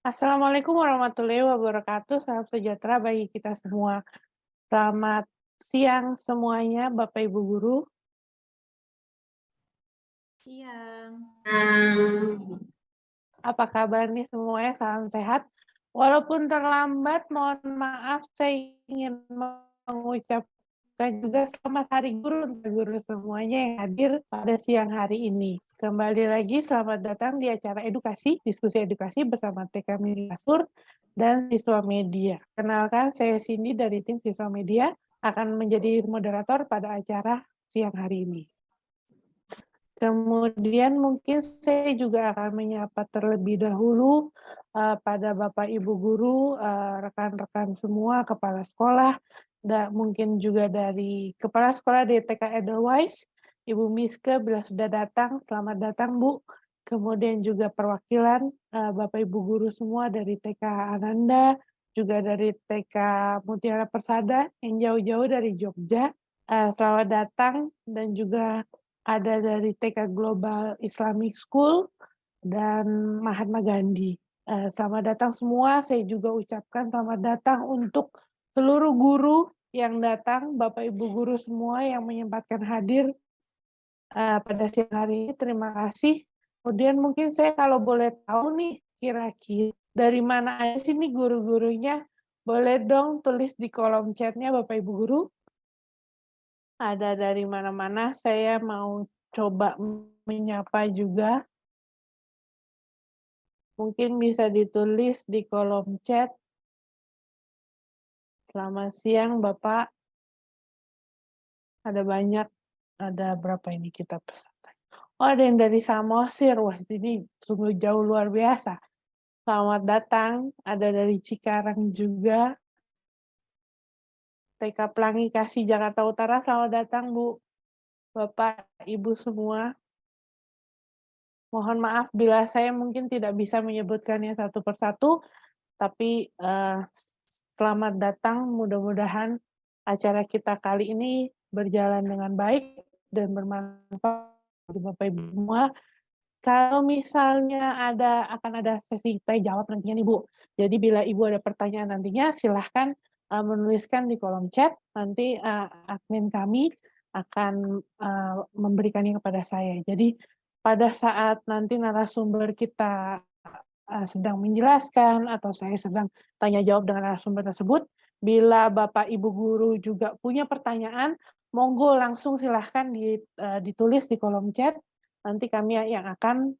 Assalamualaikum warahmatullahi wabarakatuh. Salam sejahtera bagi kita semua. Selamat siang semuanya, Bapak Ibu guru. Siang. Apa kabar nih semuanya? Salam sehat. Walaupun terlambat, mohon maaf, saya ingin mengucapkan juga selamat Hari Guru untuk guru semuanya yang hadir pada siang hari ini. Kembali lagi, selamat datang di acara diskusi edukasi bersama TK Miri Kasur dan Siswa Media. Kenalkan, saya Cindy dari tim Siswa Media akan menjadi moderator pada acara siang hari ini. Kemudian mungkin saya juga akan menyapa terlebih dahulu pada Bapak Ibu guru, rekan-rekan semua, kepala sekolah, dan mungkin juga dari kepala sekolah DTK Edelweiss, Ibu Miske bila sudah datang, selamat datang Bu. Kemudian juga perwakilan Bapak Ibu guru semua dari TK Ananda, juga dari TK Mutiara Persada yang jauh-jauh dari Jogja. Selamat datang dan juga ada dari TK Global Islamic School dan Mahatma Gandhi. Selamat datang semua, saya juga ucapkan selamat datang untuk seluruh guru yang datang, Bapak Ibu guru semua yang menyempatkan hadir pada siang hari ini, terima kasih. Kemudian mungkin saya kalau boleh tahu nih, kira-kira dari mana aja sih nih guru-gurunya? Boleh dong tulis di kolom chatnya Bapak Ibu guru. Ada dari mana-mana, saya mau coba menyapa juga. Mungkin bisa ditulis di kolom chat. Selamat siang Bapak. Ada banyak, ada berapa ini kita pesan. Oh, ada yang dari Samosir. Wah, ini sungguh jauh luar biasa. Selamat datang. Ada dari Cikarang juga. TK Pelangi Kasih Jakarta Utara, selamat datang Bu. Bapak, Ibu semua. Mohon maaf bila saya mungkin tidak bisa menyebutkannya satu persatu, tapi selamat datang, mudah-mudahan acara kita kali ini berjalan dengan baik dan bermanfaat bagi Bapak Ibu semua. Kalau misalnya akan ada sesi tanya jawab nantinya nih Bu. Jadi bila Ibu ada pertanyaan nantinya silahkan menuliskan di kolom chat, nanti admin kami akan memberikannya kepada saya. Jadi pada saat nanti narasumber kita sedang menjelaskan atau saya sedang tanya jawab dengan narasumber tersebut, bila Bapak Ibu guru juga punya pertanyaan, monggo langsung silahkan ditulis di kolom chat, nanti kami yang akan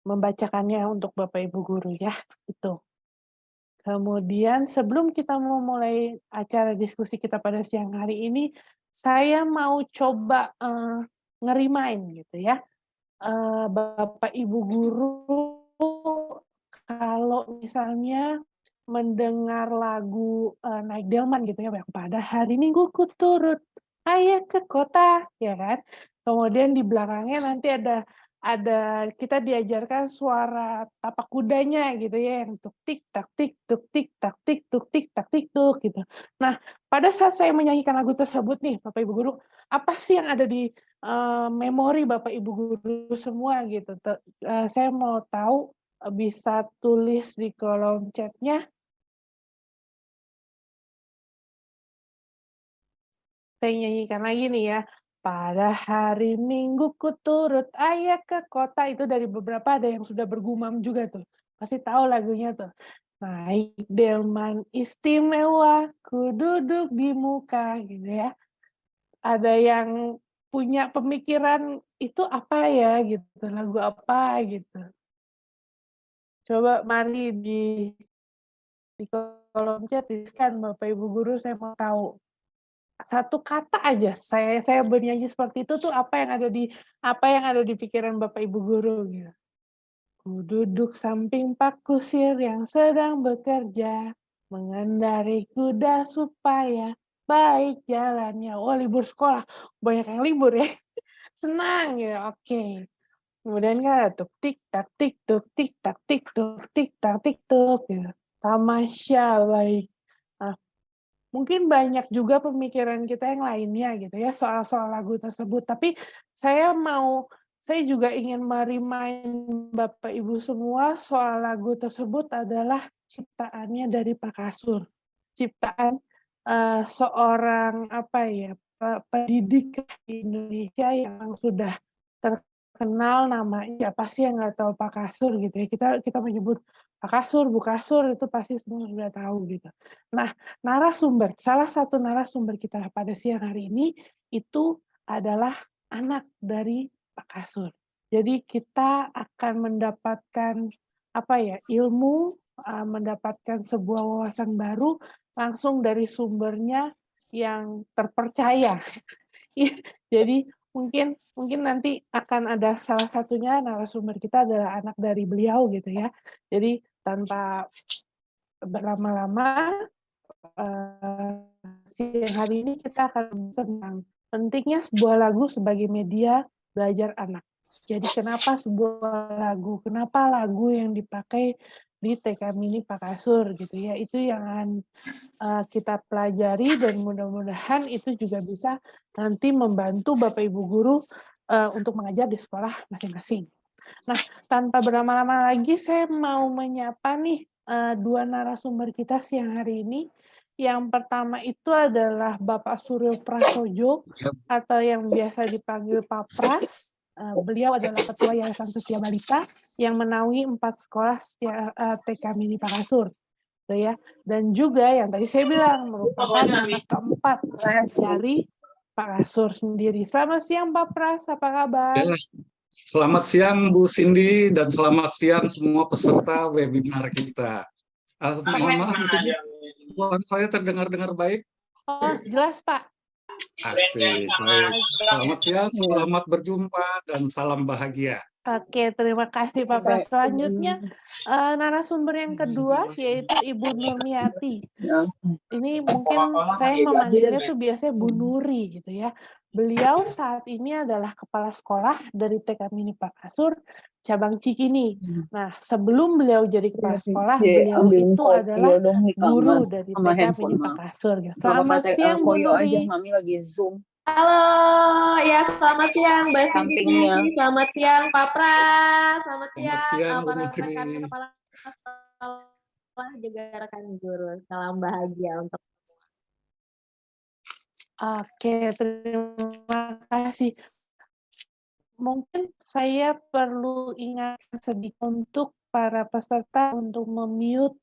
membacakannya untuk Bapak Ibu guru ya, itu. Kemudian sebelum kita memulai acara diskusi kita pada siang hari ini, saya mau coba ngerimain gitu ya, Bapak Ibu guru kalau misalnya mendengar lagu, Naik Delman gitu ya, pada hari Minggu ku turut ayah ke kota, ya kan. Kemudian di belakangnya nanti ada kita diajarkan suara tapak kudanya gitu ya, yang tuk tik tak tik, tuk tik tak tik, tuk tik tak tik tuk, gitu. Nah, pada saat saya menyanyikan lagu tersebut nih, Bapak Ibu guru, apa sih yang ada di memori Bapak Ibu guru semua gitu. Saya mau tahu, bisa tulis di kolom chat-nya. Saya nyanyikan lagi nih ya. Pada hari Minggu ku turut ayah ke kota, itu dari beberapa ada yang sudah bergumam juga tuh. Pasti tahu lagunya tuh. Naik delman istimewa, ku duduk di muka gitu ya. Ada yang punya pemikiran itu apa ya gitu, lagu apa gitu. Coba mari di kolom chat tuliskan Bapak Ibu guru, saya mau tahu. Satu kata aja, saya bernyanyi seperti itu tuh apa yang ada di pikiran Bapak Ibu guru gitu. Ku duduk samping Pak Kusir yang sedang bekerja, mengendarai kuda supaya baik jalannya. Oh, libur sekolah, banyak yang libur ya. Senang ya, oke. Kemudian kan ada tuk tik tak tik tuk tik tak tik tuk tik tak tik tuk gitu. Tamasya baik. Nah, mungkin banyak juga pemikiran kita yang lainnya gitu ya soal-soal lagu tersebut. Tapi saya mau saya juga ingin me-remind Bapak Ibu semua soal lagu tersebut adalah ciptaannya dari Pak Kasur. Ciptaan, seorang apa ya, pendidik di Indonesia yang sudah terkenal namanya, siapa sih yang nggak tahu Pak Kasur gitu ya. Kita menyebut Pak Kasur, Bu Kasur itu pasti semua sudah tahu gitu. Nah, salah satu narasumber kita pada siang hari ini itu adalah anak dari Pak Kasur. Jadi kita akan mendapatkan apa ya, ilmu, mendapatkan sebuah wawasan baru langsung dari sumbernya yang terpercaya. Iya, jadi mungkin mungkin nanti akan ada salah satunya narasumber kita adalah anak dari beliau gitu ya. Jadi tanpa berlama-lama, siang hari ini kita akan membahas tentang pentingnya sebuah lagu sebagai media belajar anak. Jadi kenapa sebuah lagu, kenapa lagu yang dipakai di TK Mini Pak Kasur gitu ya, itu yang akan kita pelajari dan mudah-mudahan itu juga bisa nanti membantu Bapak Ibu guru untuk mengajar di sekolah masing-masing. Nah, tanpa berlama-lama lagi saya mau menyapa nih 2 narasumber kita siang hari ini. Yang pertama itu adalah Bapak Suryo Prasojo atau yang biasa dipanggil Pak Pras. Beliau adalah Ketua Yayasan Setia Balita yang menaungi 4 sekolah TK Mini Pak Kasur. Gitu ya. Dan juga yang tadi saya bilang merupakan anak keempat dari Pak Kasur sendiri. Selamat siang Pak Pras, apa kabar? Ya, selamat siang Bu Cindy dan selamat siang semua peserta webinar kita. Mohon maaf di sini suara saya terdengar baik. Oh, jelas Pak. Asik, baik. Selamat siang, selamat berjumpa dan salam bahagia. Oke, terima kasih Pak Pras. Selanjutnya narasumber yang kedua yaitu Ibu Nurmiati. Ini mungkin saya memanggilnya tuh biasanya Bu Nuri gitu ya. Beliau saat ini adalah kepala sekolah dari TK Mini Pak Kasur cabang Cikini. Nah, sebelum beliau jadi kepala sekolah, beliau itu adalah guru dari TK Mini Pak Kasur. Selamat siang Bu Nuri. Mami lagi Zoom. Halo, ya selamat siang Mbak Cindy, selamat siang Pak Pras, selamat siang para rekan kepala sekolah juga rekan guru. Salam bahagia untuk. Oke, terima kasih. Mungkin saya perlu ingatkan sedikit untuk para peserta untuk mute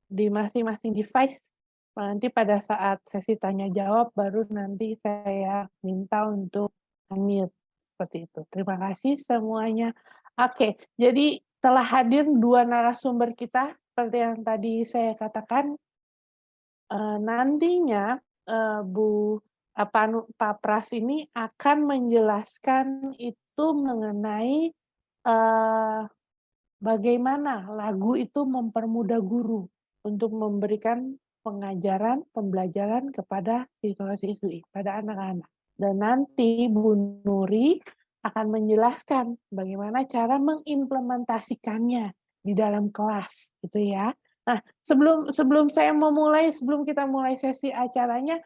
di masing-masing device. Nanti pada saat sesi tanya jawab baru nanti saya minta untuk unmute seperti itu. Terima kasih semuanya. Oke, jadi telah hadir 2 narasumber kita seperti yang tadi saya katakan. Nantinya Pak Pras ini akan menjelaskan itu mengenai bagaimana lagu itu mempermudah guru untuk memberikan pengajaran, pembelajaran kepada siswa-siswi, pada anak-anak. Dan nanti Bu Nuri akan menjelaskan bagaimana cara mengimplementasikannya di dalam kelas, gitu ya. Nah, sebelum kita mulai sesi acaranya,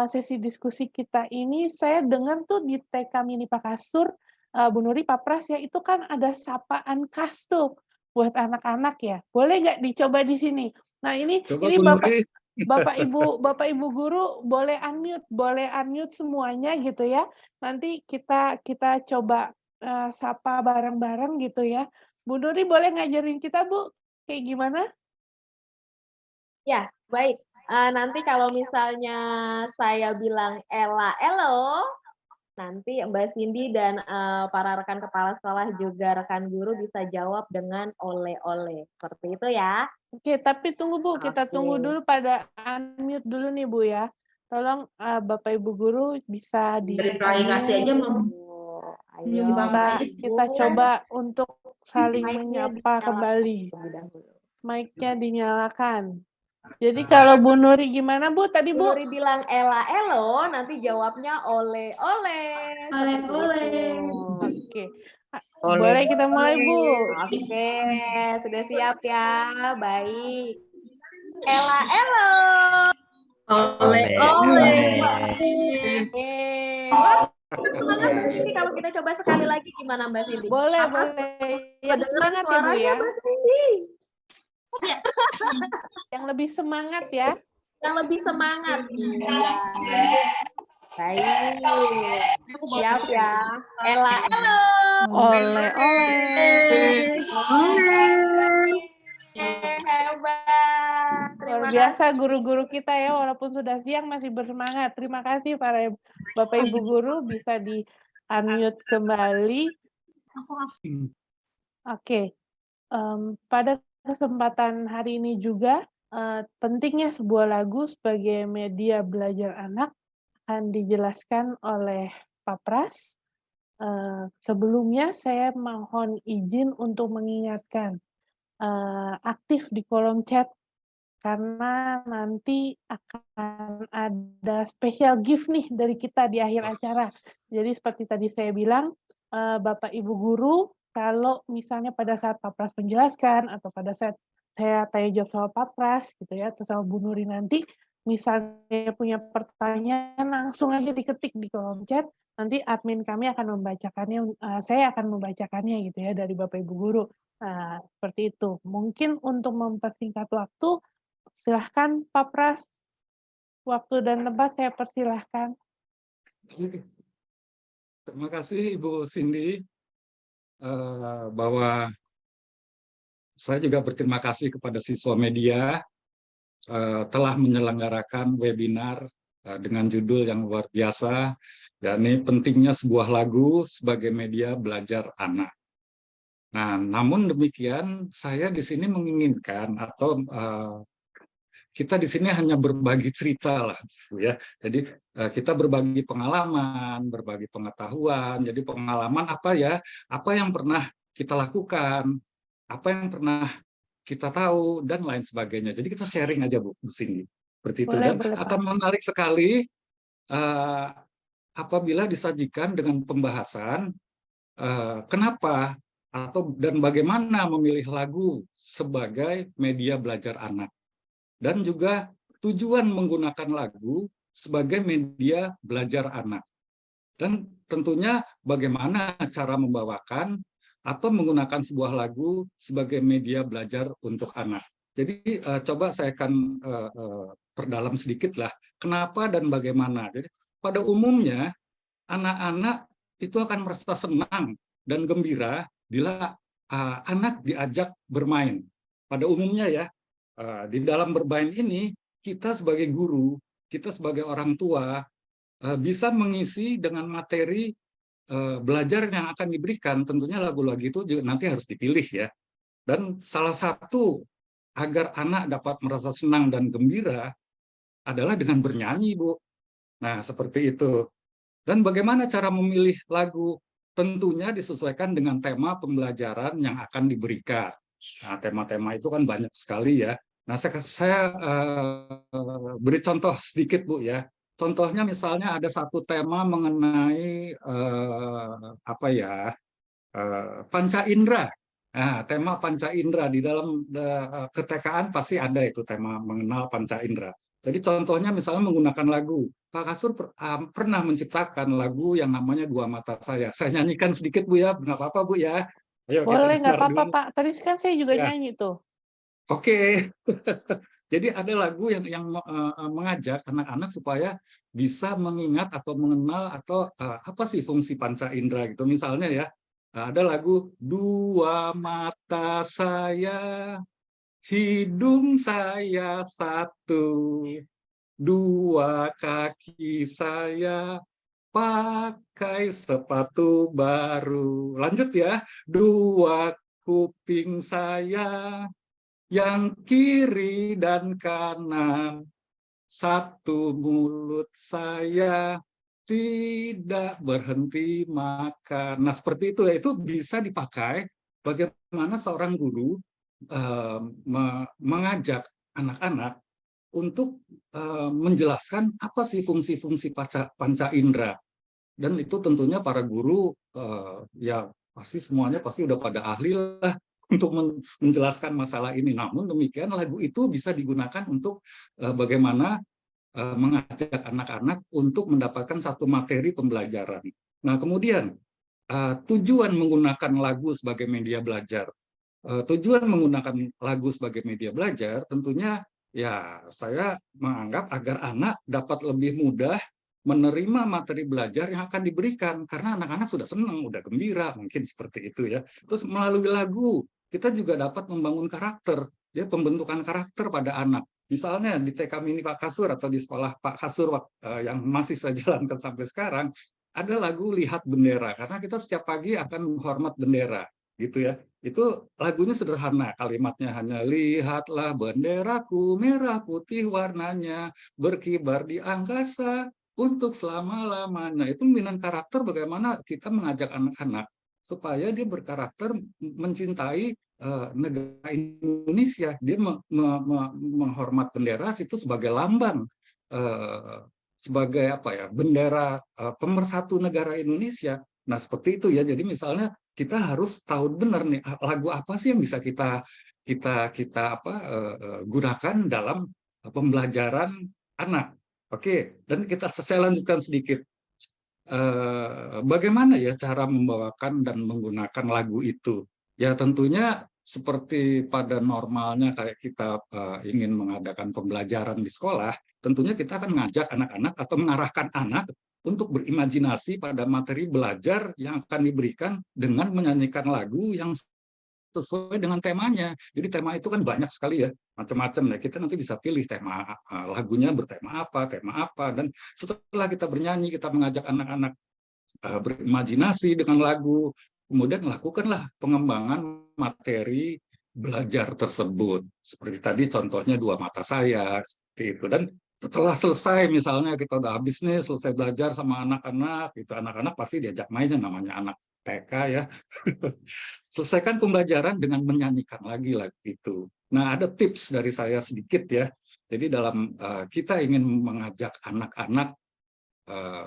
sesi diskusi kita ini, saya dengar tuh di TK Mini Pak Kasur, Bu Nuri, Pak Pras ya, itu kan ada sapaan khas tuh buat anak-anak ya. Boleh nggak dicoba di sini? Nah ini Bapak Ibu guru boleh unmute semuanya gitu ya. Nanti kita coba sapa bareng-bareng gitu ya. Bu Nuri boleh ngajarin kita Bu, kayak gimana? Ya, baik. Nanti kalau misalnya saya bilang elo, nanti Mbak Cindy dan para rekan kepala sekolah juga rekan guru bisa jawab dengan ole-ole. Seperti itu ya. Oke, tapi tunggu Bu, kita tunggu dulu pada unmute dulu nih Bu ya. Tolong Bapak Ibu guru bisa Verifikasi aja kita coba untuk saling menyapa kembali. Mic-nya dinyalakan. Jadi kalau Bu Nuri gimana Bu tadi Bu? Bu Nuri bilang elo, nanti jawabnya ole-ole. Ole-ole. Oke. Boleh kita mulai Bu? Oke, sudah siap ya. Baik. Elo. Ole-ole. Semangat Mbak Cindy, kalau kita coba sekali lagi gimana Mbak Cindy? Boleh, Apa? boleh. Yang Kedengeran semangat ya, Bu suaranya ya. Mbak Cindy. Yang lebih semangat ya. Yang lebih semangat. Iya. Baik. Siap ya. Ella, halo. Oleh, oleh. Hebat. Luar Terima biasa kasih. guru-guru kita ya, walaupun sudah siang masih bersemangat. Terima kasih para Bapak Ibu guru, bisa di-unmute kembali. Oke, pada kesempatan hari ini juga, pentingnya sebuah lagu sebagai media belajar anak akan dijelaskan oleh Pak Pras. Sebelumnya saya mohon izin untuk mengingatkan, aktif di kolom chat karena nanti akan ada special gift nih dari kita di akhir acara. Jadi seperti tadi saya bilang, Bapak Ibu guru, kalau misalnya pada saat Pak Pras menjelaskan atau pada saat saya tanya jawab sama Pak Pras gitu ya, atau sama Bu Nuri nanti, misalnya punya pertanyaan langsung aja diketik di kolom chat, nanti admin kami akan membacakannya, saya akan membacakannya gitu ya dari Bapak Ibu guru. Nah, seperti itu. Mungkin untuk mempersingkat waktu, silahkan Pak Pras, waktu dan tempat saya persilahkan. Terima kasih Ibu Cindy, bahwa saya juga berterima kasih kepada siswa media telah menyelenggarakan webinar dengan judul yang luar biasa, yakni pentingnya sebuah lagu sebagai media belajar anak. Nah, namun demikian saya di sini menginginkan atau kita di sini hanya berbagi cerita lah, ya. Jadi kita berbagi pengalaman, berbagi pengetahuan. Jadi pengalaman apa ya? Apa yang pernah kita lakukan, apa yang pernah kita tahu dan lain sebagainya. Jadi kita sharing aja Bu di sini. Seperti itu. Boleh, Dan boleh, Pak. akan menarik sekali apabila disajikan dengan pembahasan kenapa dan bagaimana memilih lagu sebagai media belajar anak. Dan juga tujuan menggunakan lagu sebagai media belajar anak. Dan tentunya bagaimana cara membawakan atau menggunakan sebuah lagu sebagai media belajar untuk anak. Jadi coba saya akan perdalam sedikit lah, kenapa dan bagaimana. Jadi pada umumnya anak-anak itu akan merasa senang dan gembira bila anak diajak bermain. Pada umumnya ya, di dalam bermain ini kita sebagai guru, kita sebagai orang tua bisa mengisi dengan materi belajar yang akan diberikan. Tentunya lagu-lagu itu juga nanti harus dipilih ya. Dan salah satu agar anak dapat merasa senang dan gembira adalah dengan bernyanyi, Bu. Nah, seperti itu. Dan bagaimana cara memilih lagu? Tentunya disesuaikan dengan tema pembelajaran yang akan diberikan. Nah, tema-tema itu kan banyak sekali ya. Nah, saya beri contoh sedikit, Bu ya. Contohnya misalnya ada satu tema mengenai apa ya, panca indera. Nah, tema panca indera di dalam ketekaan pasti ada itu tema mengenal panca indera. Jadi contohnya misalnya menggunakan lagu. Pak Kasur pernah menciptakan lagu yang namanya Dua Mata Saya. Saya nyanyikan sedikit Bu ya, nggak apa-apa Bu ya. Ayo kita Boleh, nggak dengar apa-apa dulu. Pak. Tadi kan saya juga Ya. nyanyi tuh. Oke. Jadi ada lagu yang mengajak anak-anak supaya bisa mengingat atau mengenal atau apa sih fungsi panca indera gitu. Misalnya ya, ada lagu Dua Mata Saya, hidung saya satu, dua kaki saya pakai sepatu baru. Lanjut ya, dua kuping saya yang kiri dan kanan, satu mulut saya tidak berhenti makan. Nah, seperti itu ya, itu bisa dipakai bagaimana seorang guru mengajak anak-anak untuk menjelaskan apa sih fungsi-fungsi panca indera. Dan itu tentunya para guru ya pasti semuanya pasti udah pada ahli lah untuk menjelaskan masalah ini. Namun demikian lagu itu bisa digunakan untuk bagaimana mengajak anak-anak untuk mendapatkan satu materi pembelajaran. Nah, kemudian tujuan menggunakan lagu sebagai media belajar. Tujuan menggunakan lagu sebagai media belajar tentunya ya saya menganggap agar anak dapat lebih mudah menerima materi belajar yang akan diberikan karena anak-anak sudah senang, sudah gembira, mungkin seperti itu ya. Terus melalui lagu kita juga dapat membangun karakter, ya pembentukan karakter pada anak. Misalnya di TK Mini Pak Kasur atau di sekolah Pak Kasur yang masih saya jalankan sampai sekarang, ada lagu Lihat Bendera karena kita setiap pagi akan menghormat bendera, gitu ya. Itu lagunya sederhana, kalimatnya hanya lihatlah benderaku merah putih warnanya berkibar di angkasa untuk selama-lamanya. Itu membina karakter bagaimana kita mengajak anak-anak supaya dia berkarakter mencintai negara Indonesia. Dia menghormat bendera itu sebagai lambang sebagai apa ya, bendera pemersatu negara Indonesia. Nah, seperti itu ya. Jadi misalnya kita harus tahu benar nih lagu apa sih yang bisa kita gunakan dalam pembelajaran anak. Oke, dan saya lanjutkan sedikit. Bagaimana ya cara membawakan dan menggunakan lagu itu? Ya tentunya seperti pada normalnya kayak kita ingin mengadakan pembelajaran di sekolah, tentunya kita akan mengajak anak-anak atau mengarahkan anak untuk berimajinasi pada materi belajar yang akan diberikan dengan menyanyikan lagu yang sesuai dengan temanya. Jadi tema itu kan banyak sekali ya, macam-macam ya. Kita nanti bisa pilih tema lagunya bertema apa, dan setelah kita bernyanyi, kita mengajak anak-anak berimajinasi dengan lagu, kemudian lakukanlah pengembangan materi belajar tersebut. Seperti tadi contohnya dua mata saya, seperti itu. Dan setelah selesai, misalnya kita udah habis nih, selesai belajar sama anak-anak, itu anak-anak pasti diajak mainnya, namanya anak TK ya. Selesaikan pembelajaran dengan menyanyikan lagi lagu itu. Nah, ada tips dari saya sedikit ya. Jadi dalam kita ingin mengajak anak-anak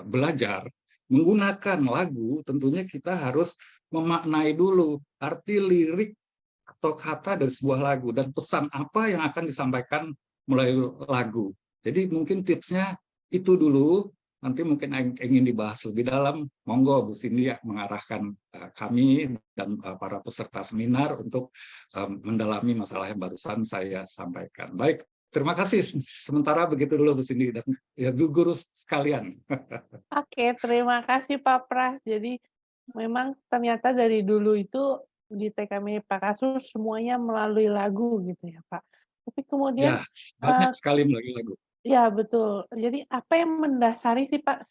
belajar menggunakan lagu, tentunya kita harus memaknai dulu arti lirik atau kata dari sebuah lagu dan pesan apa yang akan disampaikan melalui lagu. Jadi mungkin tipsnya itu dulu, nanti mungkin ingin dibahas lebih dalam, monggo Bu Cindy mengarahkan kami dan para peserta seminar untuk mendalami masalah yang barusan saya sampaikan. Baik, terima kasih. Sementara begitu dulu Bu Cindy dan ya Bu Guru sekalian. Oke, terima kasih Pak Pras. Jadi memang ternyata dari dulu itu di TK Mini Pak Kasur semuanya melalui lagu gitu ya Pak. Tapi kemudian Ya, banyak sekali melalui lagu. ya betul. Jadi apa yang mendasari sih Pak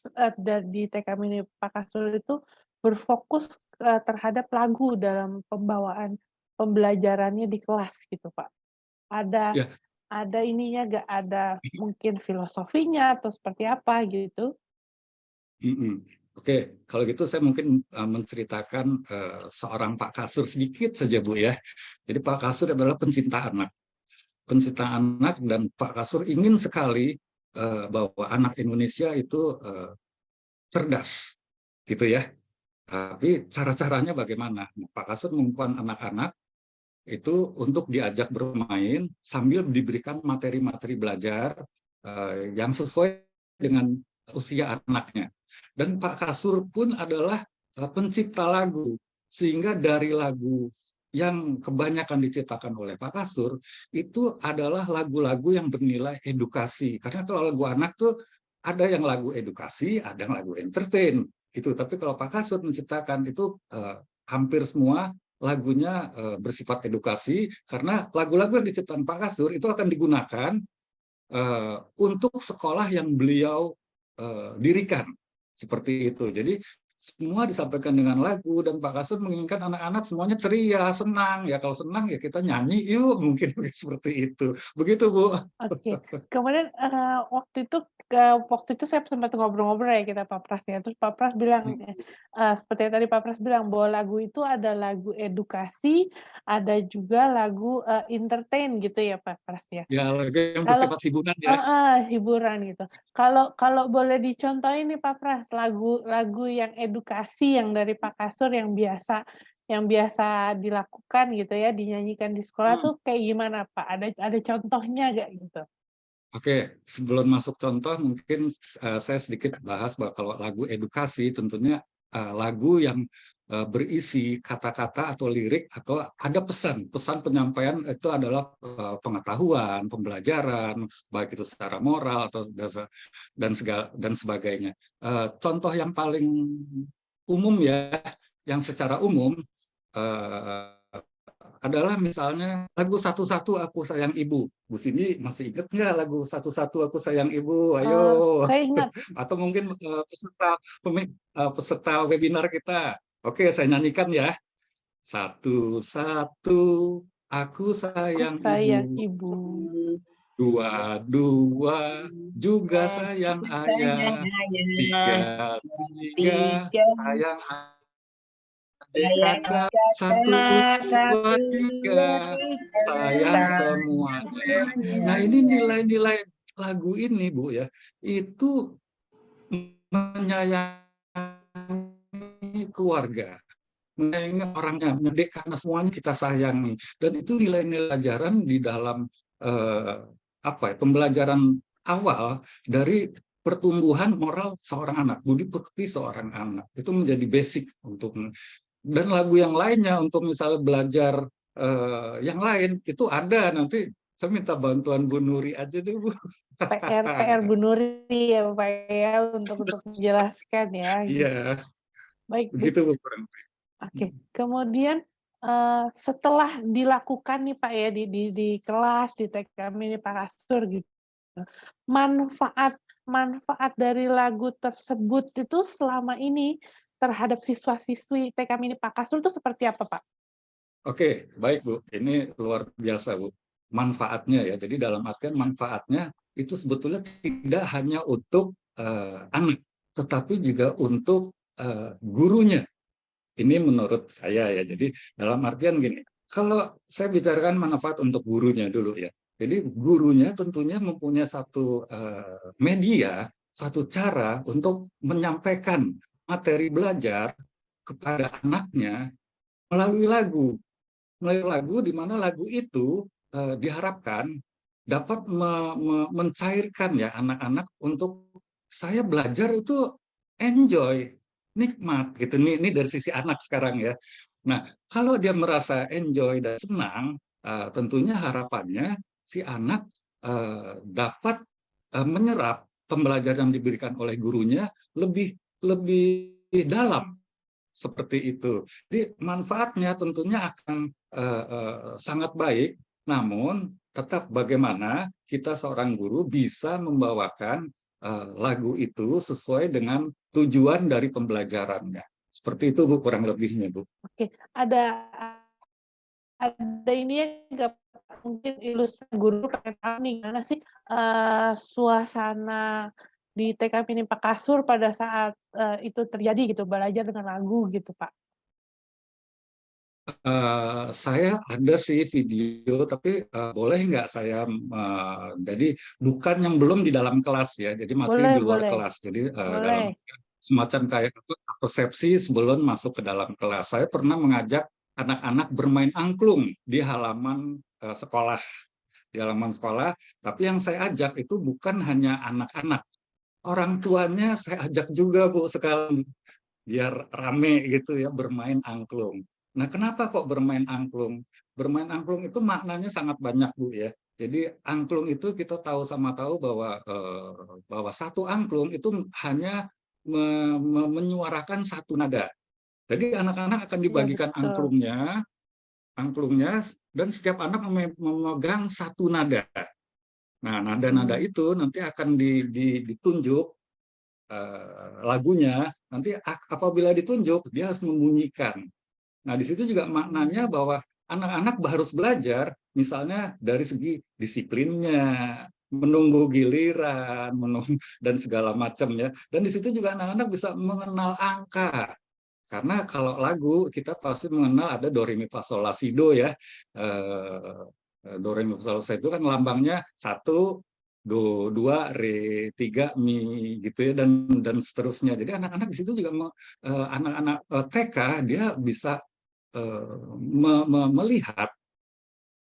di TK Mini Pak Kasur itu berfokus terhadap lagu dalam pembawaan pembelajarannya di kelas gitu Pak? Ada Ya, ininya nggak? Ada mungkin filosofinya atau seperti apa gitu? Oke, kalau gitu saya mungkin menceritakan seorang Pak Kasur sedikit saja Bu ya. Jadi Pak Kasur adalah pencinta anak. Pencinta anak dan Pak Kasur ingin sekali bahwa anak Indonesia itu cerdas, gitu ya. Tapi cara-caranya bagaimana? Pak Kasur mengumpulkan anak-anak itu untuk diajak bermain sambil diberikan materi-materi belajar yang sesuai dengan usia anaknya. Dan Pak Kasur pun adalah pencipta lagu, sehingga dari lagu yang kebanyakan diciptakan oleh Pak Kasur itu adalah lagu-lagu yang bernilai edukasi. Karena kalau lagu anak tuh ada yang lagu edukasi, ada yang lagu entertain, gitu. Tapi kalau Pak Kasur menciptakan itu hampir semua lagunya bersifat edukasi, karena lagu-lagu yang diciptakan Pak Kasur itu akan digunakan untuk sekolah yang beliau dirikan, seperti itu. Jadi semua disampaikan dengan lagu dan Pak Kasur menginginkan anak-anak semuanya ceria, senang. Ya kalau senang ya kita nyanyi yuk, mungkin seperti itu. Begitu Bu. Oke. Kemudian, waktu itu saya sempat ngobrol-ngobrol ya kita Pak Pras ya, terus Pak Pras bilang, seperti yang tadi Pak Pras bilang bahwa lagu itu ada lagu edukasi, ada juga lagu, entertain gitu ya Pak Pras ya. Ya lagu yang Kalau bersifat hiburan ya. hiburan gitu. Kalau boleh dicontohin nih Pak Pras, lagu yang edukasi yang dari Pak Kasur yang biasa dilakukan gitu ya, dinyanyikan di sekolah tuh kayak gimana Pak? Ada contohnya nggak gitu? Oke, sebelum masuk contoh mungkin saya sedikit bahas bahwa kalau lagu edukasi tentunya lagu yang berisi kata-kata atau lirik atau ada pesan penyampaian itu adalah pengetahuan, pembelajaran, baik itu secara moral atau dan sebagainya. Contoh yang paling umum ya, yang secara umum adalah misalnya lagu Satu-Satu Aku Sayang Ibu. Bu Cindy masih ingat nggak lagu Satu-Satu Aku Sayang Ibu? Ayo. Saya ingat. Atau mungkin peserta webinar kita. Oke, saya nyanyikan ya. Satu-satu aku sayang Ibu. Dua-dua juga sayang ayah. Tiga sayang kakak. Satu, dua, tiga sayang semua. Nah, ini nilai-nilai lagu ini, Bu ya, itu menyayangi keluarga, menyayangi orangnya, mendidik karena semuanya kita sayangi. Dan itu nilai-nilai pelajaran di dalam pembelajaran awal dari pertumbuhan moral seorang anak, budi pekerti seorang anak. Itu menjadi basic untuk. Dan lagu yang lainnya untuk misalnya belajar yang lain itu ada, nanti saya minta bantuan Bu Nuri aja deh, Bu. PR Bu Nuri ya Pak ya untuk menjelaskan ya. Iya. Baik, begitu Bu. Oke, kemudian setelah dilakukan nih Pak ya di kelas di TK Mini Pakasur gitu, manfaat dari lagu tersebut itu selama ini terhadap siswa-siswi TK Mini Pakasur itu seperti apa Pak? Oke, baik Bu. Ini luar biasa Bu. Manfaatnya ya. Jadi dalam artian manfaatnya itu sebetulnya tidak hanya untuk anak, tetapi juga untuk gurunya. Ini menurut saya ya. Jadi dalam artian gini, kalau saya bicarakan manfaat untuk gurunya dulu ya. Jadi gurunya tentunya mempunyai satu media, satu cara untuk menyampaikan materi belajar kepada anaknya melalui lagu. Melalui lagu di mana lagu itu diharapkan dapat mencairkan ya anak-anak untuk saya belajar itu enjoy, nikmat gitu. Ini dari sisi anak sekarang ya. Nah, kalau dia merasa enjoy dan senang, tentunya harapannya si anak dapat menyerap pembelajaran yang diberikan oleh gurunya lebih dalam seperti itu. Jadi manfaatnya tentunya akan sangat baik, namun tetap bagaimana kita seorang guru bisa membawakan lagu itu sesuai dengan tujuan dari pembelajarannya. Seperti itu Bu, kurang lebihnya Bu. Oke, ada ini ya nggak, mungkin ilustrasi guru pengen tahu nih gimana sih suasana di TK Mini Pakasur pada saat itu terjadi gitu, belajar dengan lagu gitu Pak? Saya ada sih video, tapi boleh nggak saya, jadi bukan yang belum di dalam kelas ya, jadi masih di luar kelas. Jadi dalam semacam kayak persepsi sebelum masuk ke dalam kelas. Saya pernah mengajak anak-anak bermain angklung di halaman sekolah, tapi yang saya ajak itu bukan hanya anak-anak, orang tuanya saya ajak juga Bu sekali, biar rame gitu ya bermain angklung. Nah, kenapa kok bermain angklung? Bermain angklung itu maknanya sangat banyak Bu ya. Jadi angklung itu kita tahu bahwa satu angklung itu hanya menyuarakan satu nada. Jadi anak-anak akan dibagikan angklungnya dan setiap anak memegang satu nada. Nah, nada-nada itu nanti akan ditunjuk lagunya, nanti apabila ditunjuk dia harus membunyikan. Nah, di situ juga maknanya bahwa anak-anak harus belajar misalnya dari segi disiplinnya, menunggu giliran, dan segala macamnya. Dan di situ juga anak-anak bisa mengenal angka. Karena kalau lagu kita pasti mengenal ada do re mi fa sol la si do ya. Do re mi fa sol la si do kan lambangnya 1, do, 2, re, 3, mi gitu ya, dan seterusnya. Jadi anak-anak di situ juga anak-anak TK dia bisa melihat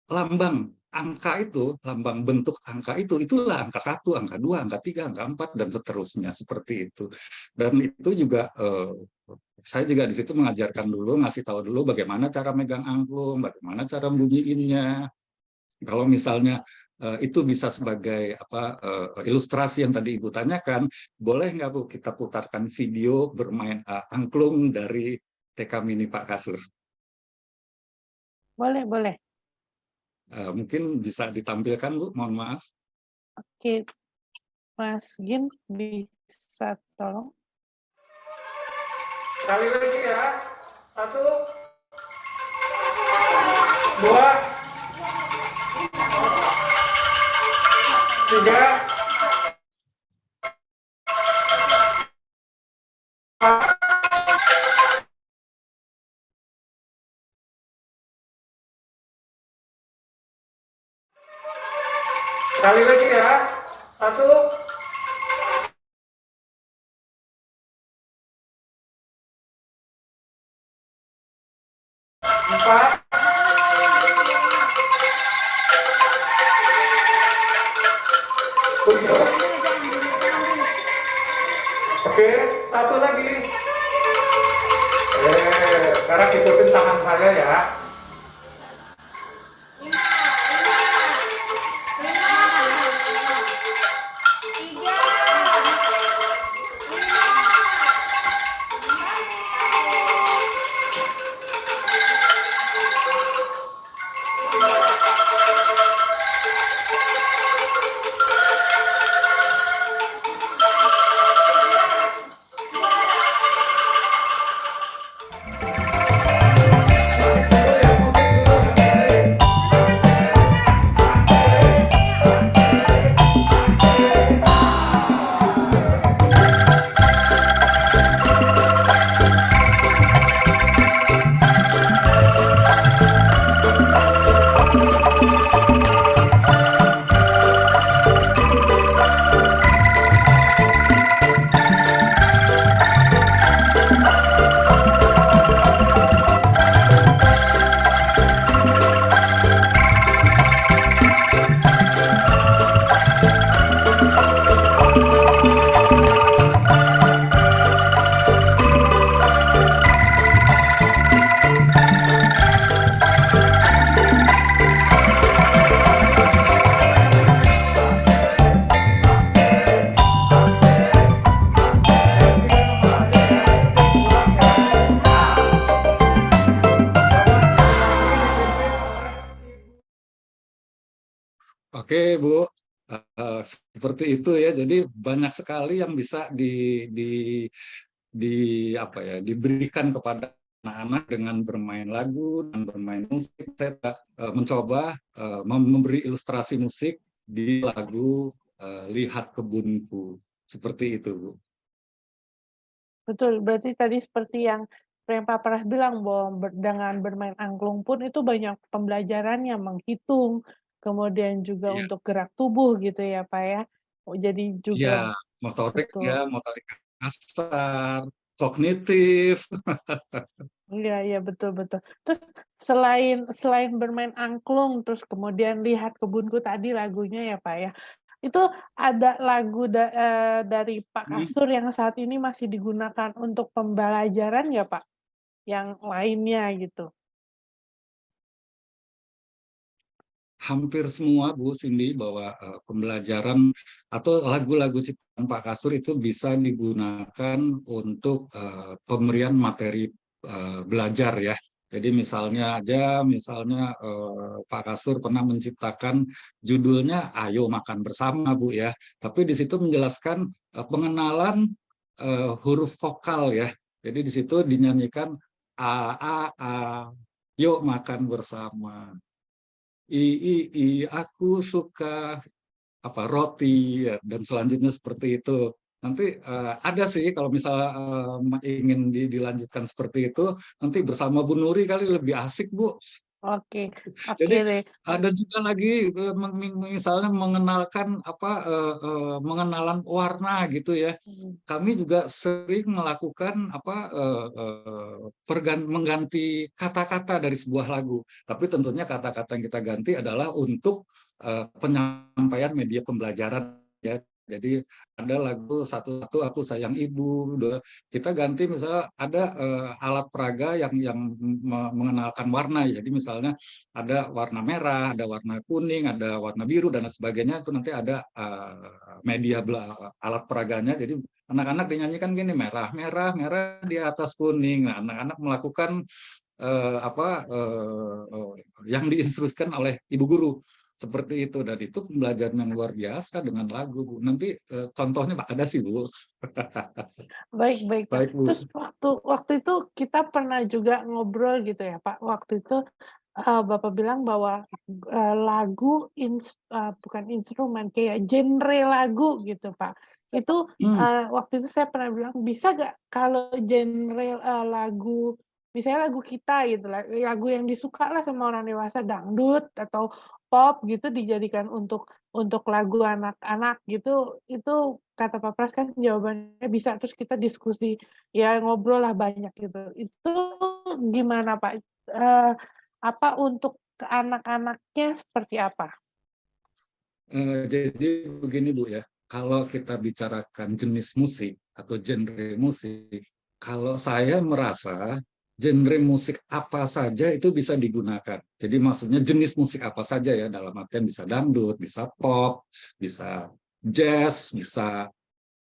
lambang angka itu, lambang bentuk angka itu, itulah angka 1, angka 2, angka 3, angka 4, dan seterusnya, seperti itu. Dan itu juga, saya juga di situ mengajarkan dulu, ngasih tahu dulu bagaimana cara megang angklung, bagaimana cara bunyiinnya. Kalau misalnya itu bisa sebagai ilustrasi yang tadi Ibu tanyakan, boleh nggak Bu kita putarkan video bermain angklung dari TK Mini Pak Kasur? Boleh, boleh. Mungkin bisa ditampilkan Bu, mohon maaf. Oke, Mas Gin bisa tolong? Sekali lagi ya, 1, 2, 3, 4. Sekali lagi ya, 1, 4. Oke, 1 lagi. Sekarang ikutin tangan saya ya. Oke, Bu. Seperti itu ya. Jadi banyak sekali yang bisa diberikan kepada anak-anak dengan bermain lagu dan bermain musik. Saya mencoba memberi ilustrasi musik di lagu Lihat Kebunku. Seperti itu, Bu. Betul, berarti tadi seperti yang Pak Pras bilang bahwa dengan bermain angklung pun itu banyak pembelajarannya, menghitung, kemudian juga Iya, untuk gerak tubuh gitu ya, Pak, ya. Oh, jadi juga iya, motorik betul. ya, motorik kasar, kognitif. Iya, iya, betul, betul. Terus selain bermain angklung, terus kemudian Lihat Kebunku tadi lagunya ya, Pak, ya. Itu ada lagu dari Pak Kasur yang saat ini masih digunakan untuk pembelajaran nggak, Pak? Yang lainnya gitu? Hampir semua Bu Cindy bahwa pembelajaran atau lagu-lagu ciptaan Pak Kasur itu bisa digunakan untuk pemberian materi belajar ya. Jadi misalnya Pak Kasur pernah menciptakan judulnya Ayo Makan Bersama Bu ya. Tapi di situ menjelaskan pengenalan huruf vokal ya. Jadi di situ dinyanyikan a, yuk makan bersama. Aku suka roti ya, dan selanjutnya seperti itu. Nanti ada sih kalau misalnya ingin dilanjutkan seperti itu, nanti bersama Bu Nuri kali lebih asik Bu. Oke, oke Jadi deh. ada juga lagi misalnya mengenalkan mengenalan warna gitu ya. Mhm. Kami juga sering melakukan mengganti kata-kata dari sebuah lagu. Tapi tentunya kata-kata yang kita ganti adalah untuk penyampaian media pembelajaran ya. Jadi ada lagu satu aku sayang ibu, kita ganti misalnya ada alat peraga yang mengenalkan warna. Jadi misalnya ada warna merah, ada warna kuning, ada warna biru dan sebagainya. Itu nanti ada alat peraganya. Jadi anak-anak dinyanyikan gini, merah, merah, merah di atas kuning. Nah, anak-anak melakukan yang diinstruksikan oleh ibu guru seperti itu, dan itu pembelajaran yang luar biasa dengan lagu, Bu. Nanti contohnya ada sih, Bu. Baik, baik, Pak. Baik, Bu. Terus waktu itu kita pernah juga ngobrol gitu ya, Pak. Waktu itu Bapak bilang bahwa lagu bukan instrumen, kayak genre lagu gitu, Pak. Itu Hmm. waktu itu saya pernah bilang, bisa nggak kalau genre lagu, misalnya lagu kita gitu, lagu yang disuka lah sama orang dewasa, dangdut atau pop gitu, dijadikan untuk lagu anak-anak gitu, itu kata Pak Pras kan jawabannya bisa, terus kita diskusi, ya ngobrol lah banyak gitu. Itu gimana, Pak? Apa untuk ke anak-anaknya seperti apa? Jadi begini, Bu ya, kalau kita bicarakan jenis musik atau genre musik, kalau saya merasa genre musik apa saja itu bisa digunakan. Jadi maksudnya jenis musik apa saja ya, dalam artian bisa dangdut, bisa pop, bisa jazz, bisa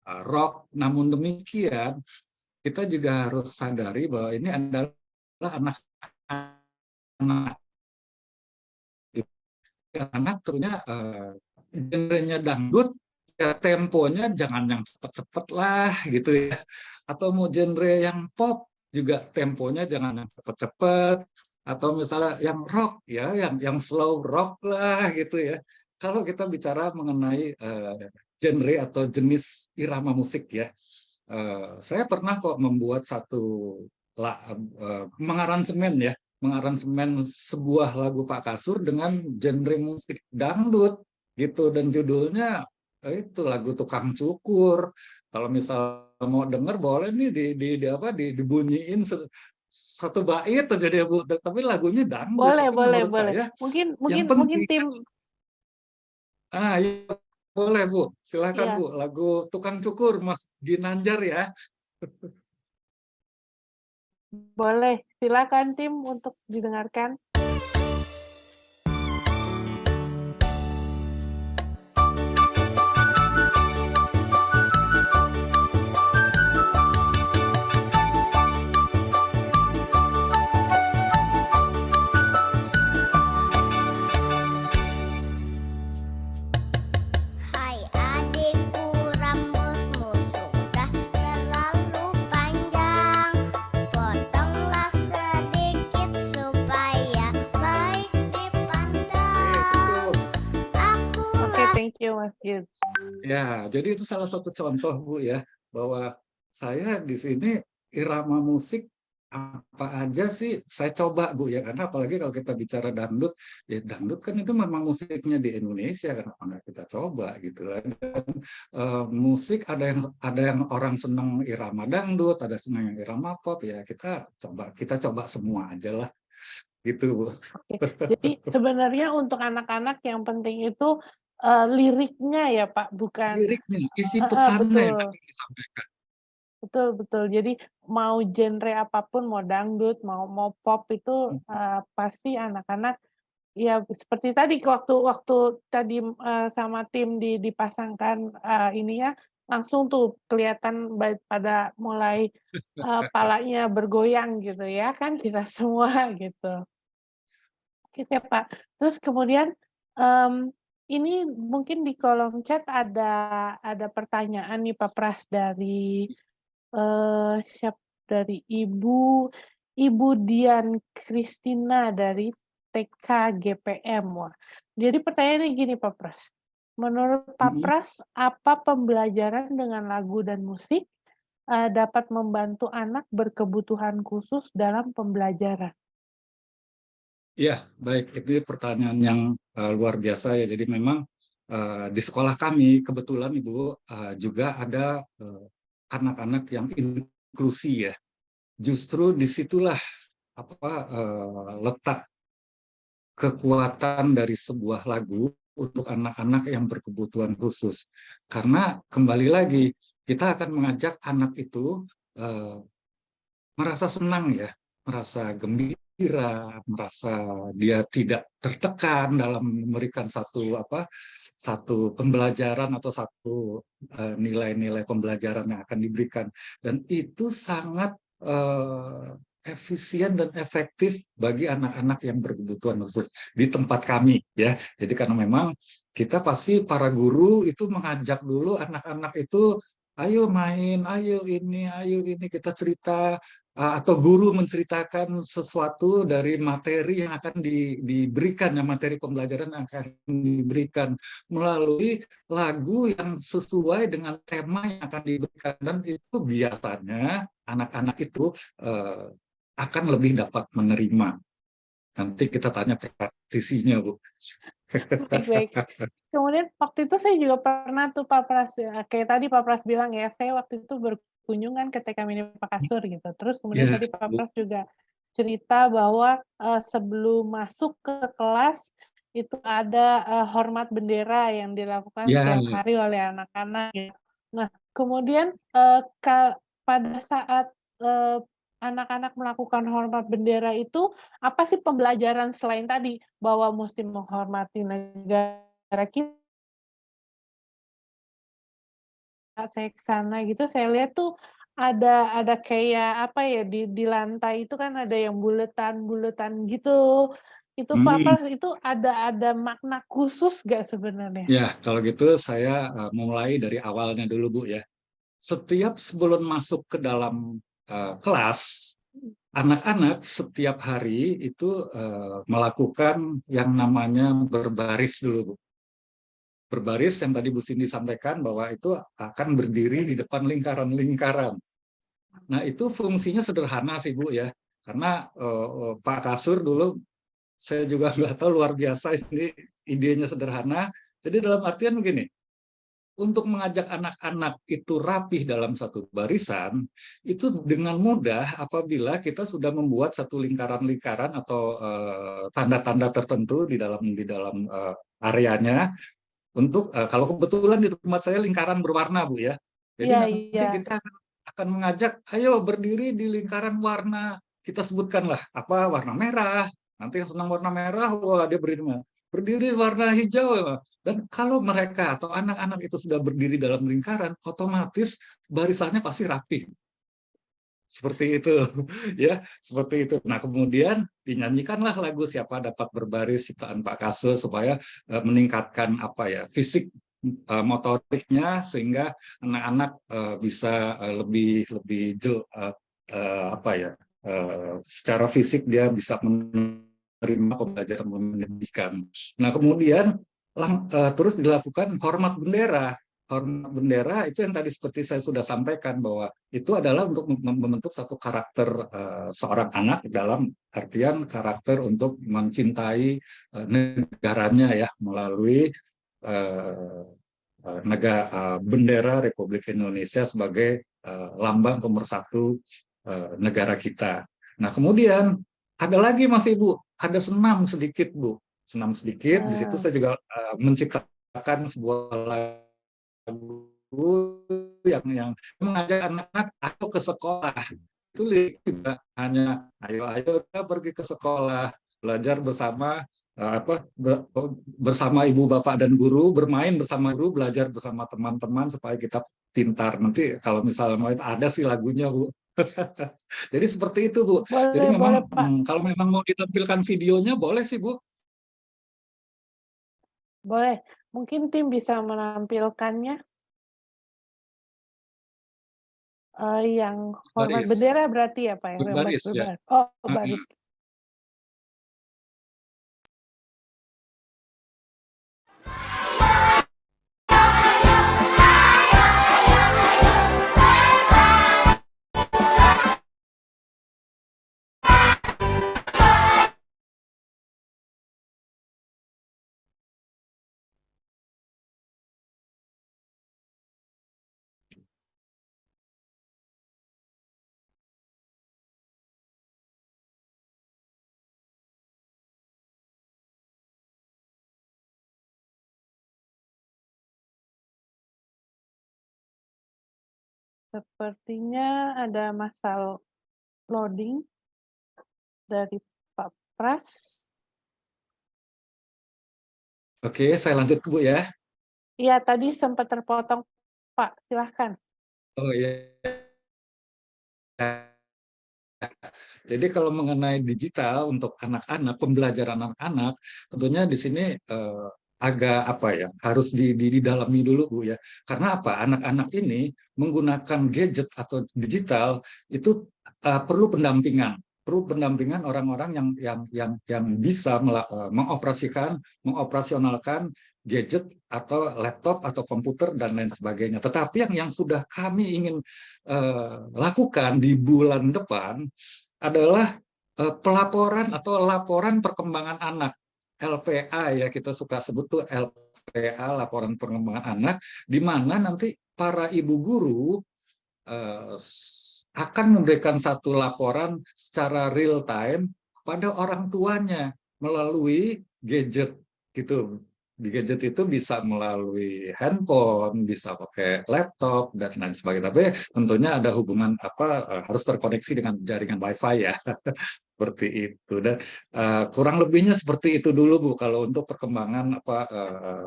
rock. Namun demikian, kita juga harus sadari bahwa ini adalah anak-anak. Anak tentunya genrenya dangdut, ya temponya jangan yang cepet-cepet lah gitu ya. Atau mau genre yang pop juga temponya jangan yang cepet-cepet. Atau misalnya yang rock ya, yang slow rock lah gitu ya. Kalau kita bicara mengenai genre atau jenis irama musik ya, saya pernah kok membuat mengaransemen ya, mengaransemen sebuah lagu Pak Kasur dengan genre musik dangdut gitu, dan judulnya itu lagu Tukang Cukur. Kalau misal mau denger boleh nih dibunyiin satu bait aja deh, Bu. Tapi lagunya dangdut. Boleh, Tapi boleh, menurut boleh. saya yang Mungkin penting tim, ya, boleh, Bu. Silakan, ya, Bu. Lagu Tukang Cukur Mas Ginanjar ya. boleh. Silakan tim untuk didengarkan. Hai adikku, rambutmu sudah terlalu panjang. Potonglah sedikit supaya baik dipandang. Aku Oke, thank you, Mas Gid. Ya, jadi itu salah satu contoh, Bu ya, bahwa saya di sini irama musik apa aja sih saya coba, Bu ya, karena apalagi kalau kita bicara dangdut, ya dangdut kan itu memang musiknya di Indonesia, kenapa nggak kita coba gitu kan. Dan musik ada yang orang senang irama dangdut, ada senang yang irama pop, ya kita coba semua aja lah gitu, Bu. Oke, jadi sebenarnya untuk anak-anak yang penting itu liriknya ya, Pak, bukan, Liriknya, isi pesannya yang betul. akan disampaikan. Betul, betul. Jadi mau genre apapun, mau dangdut, mau pop itu, pasti anak-anak ya seperti tadi waktu waktu tadi, sama tim dipasangkan, ininya, langsung tuh kelihatan pada mulai, palanya bergoyang gitu ya kan kita semua gitu. Oke, Pak. Terus kemudian, mmm, ini mungkin di kolom chat ada pertanyaan nih Pak Pras dari dari Ibu Dian Kristina dari TK GPM. Wah, jadi pertanyaannya gini Pak Pras, menurut Pak Mhm. Pras, apa pembelajaran dengan lagu dan musik, dapat membantu anak berkebutuhan khusus dalam pembelajaran? Ya, baik. Itu pertanyaan yang luar biasa ya. Jadi memang di sekolah kami kebetulan Ibu juga ada anak-anak yang inklusi ya. Justru disitulah letak kekuatan dari sebuah lagu untuk anak-anak yang berkebutuhan khusus. Karena kembali lagi kita akan mengajak anak itu merasa senang ya, merasa gembira, merasa dia tidak tertekan dalam memberikan satu pembelajaran atau satu nilai-nilai pembelajaran yang akan diberikan, dan itu sangat efisien dan efektif bagi anak-anak yang berkebutuhan khusus di tempat kami ya. Jadi karena memang kita pasti para guru itu mengajak dulu anak-anak itu, ayo main, ayo ini kita cerita, atau guru menceritakan sesuatu dari materi yang akan diberikan, ya materi pembelajaran yang akan diberikan melalui lagu yang sesuai dengan tema yang akan diberikan, dan itu biasanya anak-anak itu akan lebih dapat menerima. Nanti kita tanya praktisinya, Bu. Baik. Kemudian waktu itu saya juga pernah tuh Pak Pras, kayak tadi Pak Pras bilang ya, saya waktu itu berkunjungan ke TK Mini Pakasur gitu. Terus kemudian Ya, tadi Pak Bu. Pras juga cerita bahwa sebelum masuk ke kelas itu ada hormat bendera yang dilakukan Ya, setiap hari oleh anak-anak. Gitu. Nah, kemudian pada saat anak-anak melakukan hormat bendera itu, apa sih pembelajaran selain tadi bahwa mesti menghormati negara kita? Saat saya ke sana gitu, saya lihat tuh ada kayak apa ya, di lantai itu kan ada yang buletan-buletan gitu. Itu Pak hmm. Pras, itu ada makna khusus nggak sebenarnya? Ya, kalau gitu saya mulai dari awalnya dulu, Bu ya. Setiap sebelum masuk ke dalam kelas, anak-anak setiap hari itu melakukan yang namanya berbaris dulu, Bu. Berbaris yang tadi Bu Cindy sampaikan bahwa itu akan berdiri di depan lingkaran-lingkaran. Nah, itu fungsinya sederhana sih, Bu ya. Karena Pak Kasur dulu saya juga nggak tahu, luar biasa, ini idenya sederhana. Jadi dalam artian begini, untuk mengajak anak-anak itu rapih dalam satu barisan, itu dengan mudah apabila kita sudah membuat satu lingkaran-lingkaran atau tanda-tanda tertentu di dalam areanya. Untuk kalau kebetulan di tempat saya lingkaran berwarna, Bu ya. Jadi Iya, nanti iya. kita akan mengajak, ayo berdiri di lingkaran warna. Kita sebutkanlah apa, warna merah. Nanti yang senang warna merah, wah dia berdiri warna hijau. Dan kalau mereka atau anak-anak itu sudah berdiri dalam lingkaran, otomatis barisannya pasti rapi. Seperti itu, ya, seperti itu. Nah, kemudian dinyanyikanlah lagu Siapa Dapat Berbaris ciptaan Pak Kasur supaya meningkatkan fisik motoriknya, sehingga anak-anak bisa lebih secara fisik dia bisa menerima pembelajaran pendidikan. Nah, kemudian terus dilakukan hormat bendera. Hormat bendera itu yang tadi seperti saya sudah sampaikan, bahwa itu adalah untuk membentuk satu karakter seorang anak, dalam artian karakter untuk mencintai negaranya ya, melalui bendera Republik Indonesia sebagai lambang pemersatu negara kita. Nah, kemudian ada lagi Mas Ibu, ada senam sedikit, Bu. Senam sedikit, di situ saya juga menciptakan sebuah lagu yang mengajak anak-anak ayo ke sekolah. Itu juga hanya ayo kita pergi ke sekolah, belajar bersama bersama ibu bapak dan guru, bermain bersama guru, belajar bersama teman-teman supaya kita pintar. Nanti kalau misalnya mau ada sih lagunya, Bu. Jadi seperti itu, Bu. Jadi memang kalau memang mau ditampilkan videonya boleh sih, Bu. Boleh. Mungkin tim bisa menampilkannya. Yang hormat bendera berarti ya Pak? Berbaris, ya. Oh, baris. Sepertinya ada masalah loading dari Pak Pras. Oke, saya lanjut Bu ya. Iya, tadi sempat terpotong, Pak. Silahkan. Oh iya. Jadi kalau mengenai digital untuk anak-anak, pembelajaran anak-anak, tentunya di sini agak apa ya, harus didalami dulu Bu ya. Karena apa? Anak-anak ini menggunakan gadget atau digital itu perlu pendampingan orang-orang yang bisa mengoperasionalkan gadget atau laptop atau komputer dan lain sebagainya. Tetapi yang sudah kami ingin lakukan di bulan depan adalah pelaporan atau laporan perkembangan anak, LPA ya, kita suka sebut tuh LPA, laporan perkembangan anak, di mana nanti para ibu guru akan memberikan satu laporan secara real time pada orang tuanya melalui gadget gitu. Di gadget itu bisa melalui handphone, bisa pakai laptop dan lain sebagainya. Tapi tentunya ada hubungan harus terkoneksi dengan jaringan WiFi ya. Seperti itu. Dan kurang lebihnya seperti itu dulu Bu kalau untuk perkembangan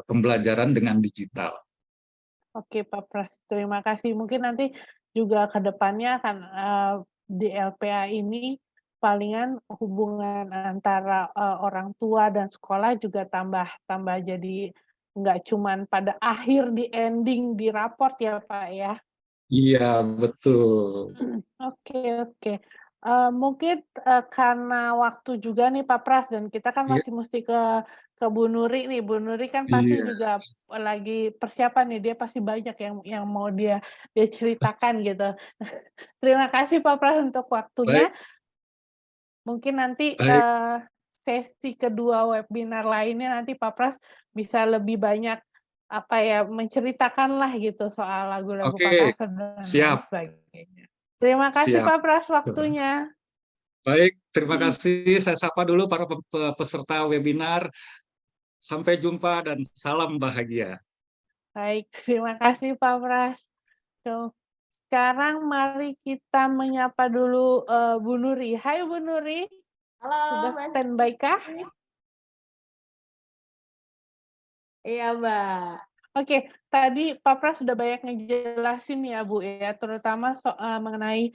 pembelajaran dengan digital. Oke, Pak Pras, terima kasih. Mungkin nanti juga ke depannya akan di LPA ini palingan hubungan antara orang tua dan sekolah juga tambah jadi nggak cuman pada akhir di ending di raport ya Pak ya. Iya, betul. Oke, oke. Mungkin karena waktu juga nih Pak Pras dan kita kan Iya, masih mesti ke Bu Nuri nih. Bu Nuri kan pasti iya. juga lagi persiapan nih, dia pasti banyak yang mau dia ceritakan gitu. Terima kasih Pak Pras untuk waktunya. Baik, Mungkin nanti baik. sesi kedua webinar lainnya nanti Pak Pras bisa lebih banyak menceritakan lah gitu soal lagu-lagu Pak Oke, Kasar dan lain siap, sebagainya. Terima kasih siap. Pak Pras waktunya. Baik, terima kasih. Saya sapa dulu para peserta webinar. Sampai jumpa dan salam bahagia. Baik, terima kasih Pak Pras. Sekarang mari kita menyapa dulu Bu Nuri. Hai Bu Nuri, Halo, sudah Mbak standby kah? Siti. Iya, Mbak. Oke, tadi Pak Pras sudah banyak ngejelasin ya Bu ya, terutama mengenai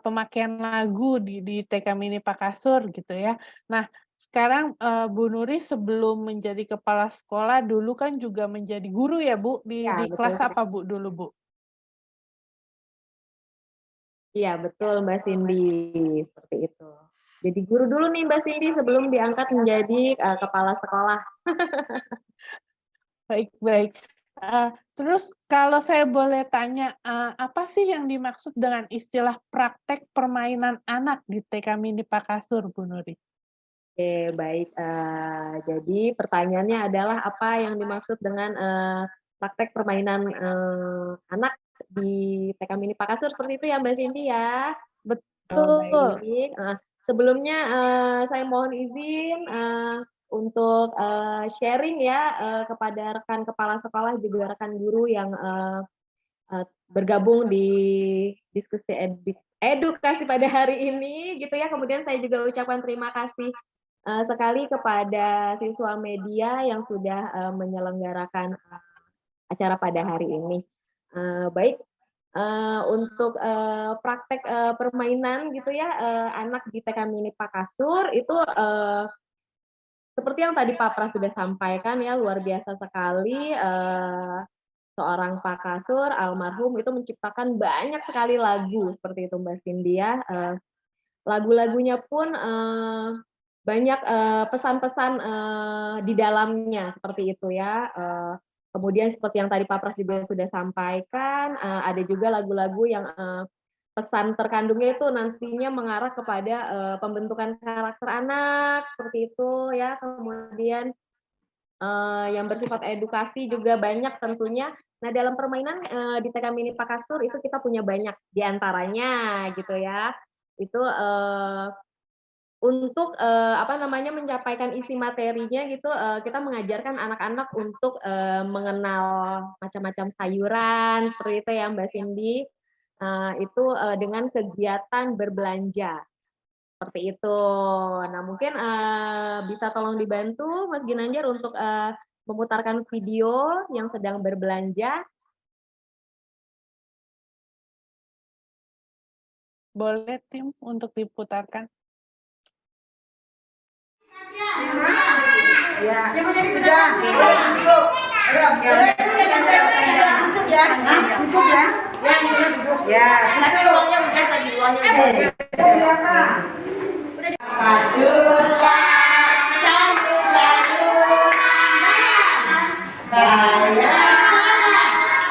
pemakaian lagu di TK Mini Pak Kasur gitu ya. Nah, sekarang Bu Nuri sebelum menjadi kepala sekolah dulu kan juga menjadi guru ya Bu, Iya, di betul kelas apa sekali. Bu dulu Bu? Iya, betul Mbak Cindy. Seperti itu. Jadi guru dulu nih Mbak Cindy sebelum diangkat menjadi kepala sekolah. Baik, baik. Terus kalau saya boleh tanya, apa sih yang dimaksud dengan istilah praktek permainan anak di TK Mini Pak Kasur, Bu Nuri? Oke, baik. Jadi pertanyaannya adalah apa yang dimaksud dengan praktek permainan anak di TK Mini Pak Kasur seperti itu ya Mbak Cindy ya? Betul. Baik. Sebelumnya saya mohon izin untuk sharing ya kepada rekan kepala sekolah juga rekan guru yang bergabung di diskusi edukasi pada hari ini gitu ya. Kemudian saya juga ucapkan terima kasih sekali kepada siswa media yang sudah menyelenggarakan acara pada hari ini. Baik, untuk praktek permainan gitu ya anak di TK Mini Pak Kasur itu seperti yang tadi Pak Pras sudah sampaikan ya, luar biasa sekali seorang Pak Kasur almarhum itu menciptakan banyak sekali lagu seperti itu Mbak Cindy ya. Lagu-lagunya pun banyak pesan-pesan di dalamnya seperti itu ya. Kemudian seperti yang tadi Pak Pras juga sudah sampaikan, ada juga lagu-lagu yang pesan terkandungnya itu nantinya mengarah kepada pembentukan karakter anak seperti itu ya. Kemudian yang bersifat edukasi juga banyak tentunya. Nah, dalam permainan di TK Mini Pak Kasur itu kita punya banyak di antaranya gitu ya. Itu untuk menyampaikan isi materinya gitu, kita mengajarkan anak-anak untuk mengenal macam-macam sayuran seperti itu ya Mbak Cindy. itu dengan kegiatan berbelanja. Seperti itu. Nah, mungkin bisa tolong dibantu Mas Ginanjar untuk memutarkan video yang sedang berbelanja. Boleh tim untuk diputarkan. Ya, yang menjadi pedagang sih. Duduk ya. Duduk ya. Ya, sini duduk. Ya. Tapi uangnya udah tadi uangnya. Udah. Pasukan sayur-sayuran kaya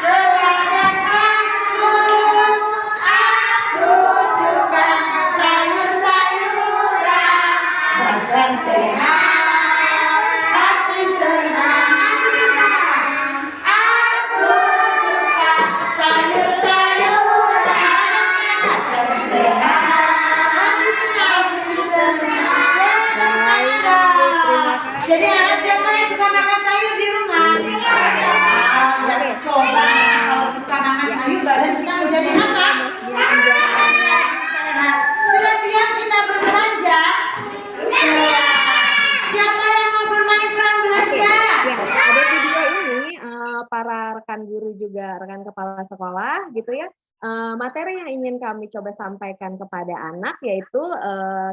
selamat aku suka sayur-sayuran badan sehat hati senang aku suka sayur-sayuran badan sehat hati senang. Jadi anak siapa yang suka makan sayur di rumah? Ya, coba kalau suka makan sayur badan kita menjadi apa? Sehat. Sudah siap kita berbelanja? Siapa yang mau bermain peran belanja? Ya, ada video ini para rekan guru juga rekan kepala sekolah gitu ya. Materi yang ingin kami coba sampaikan kepada anak yaitu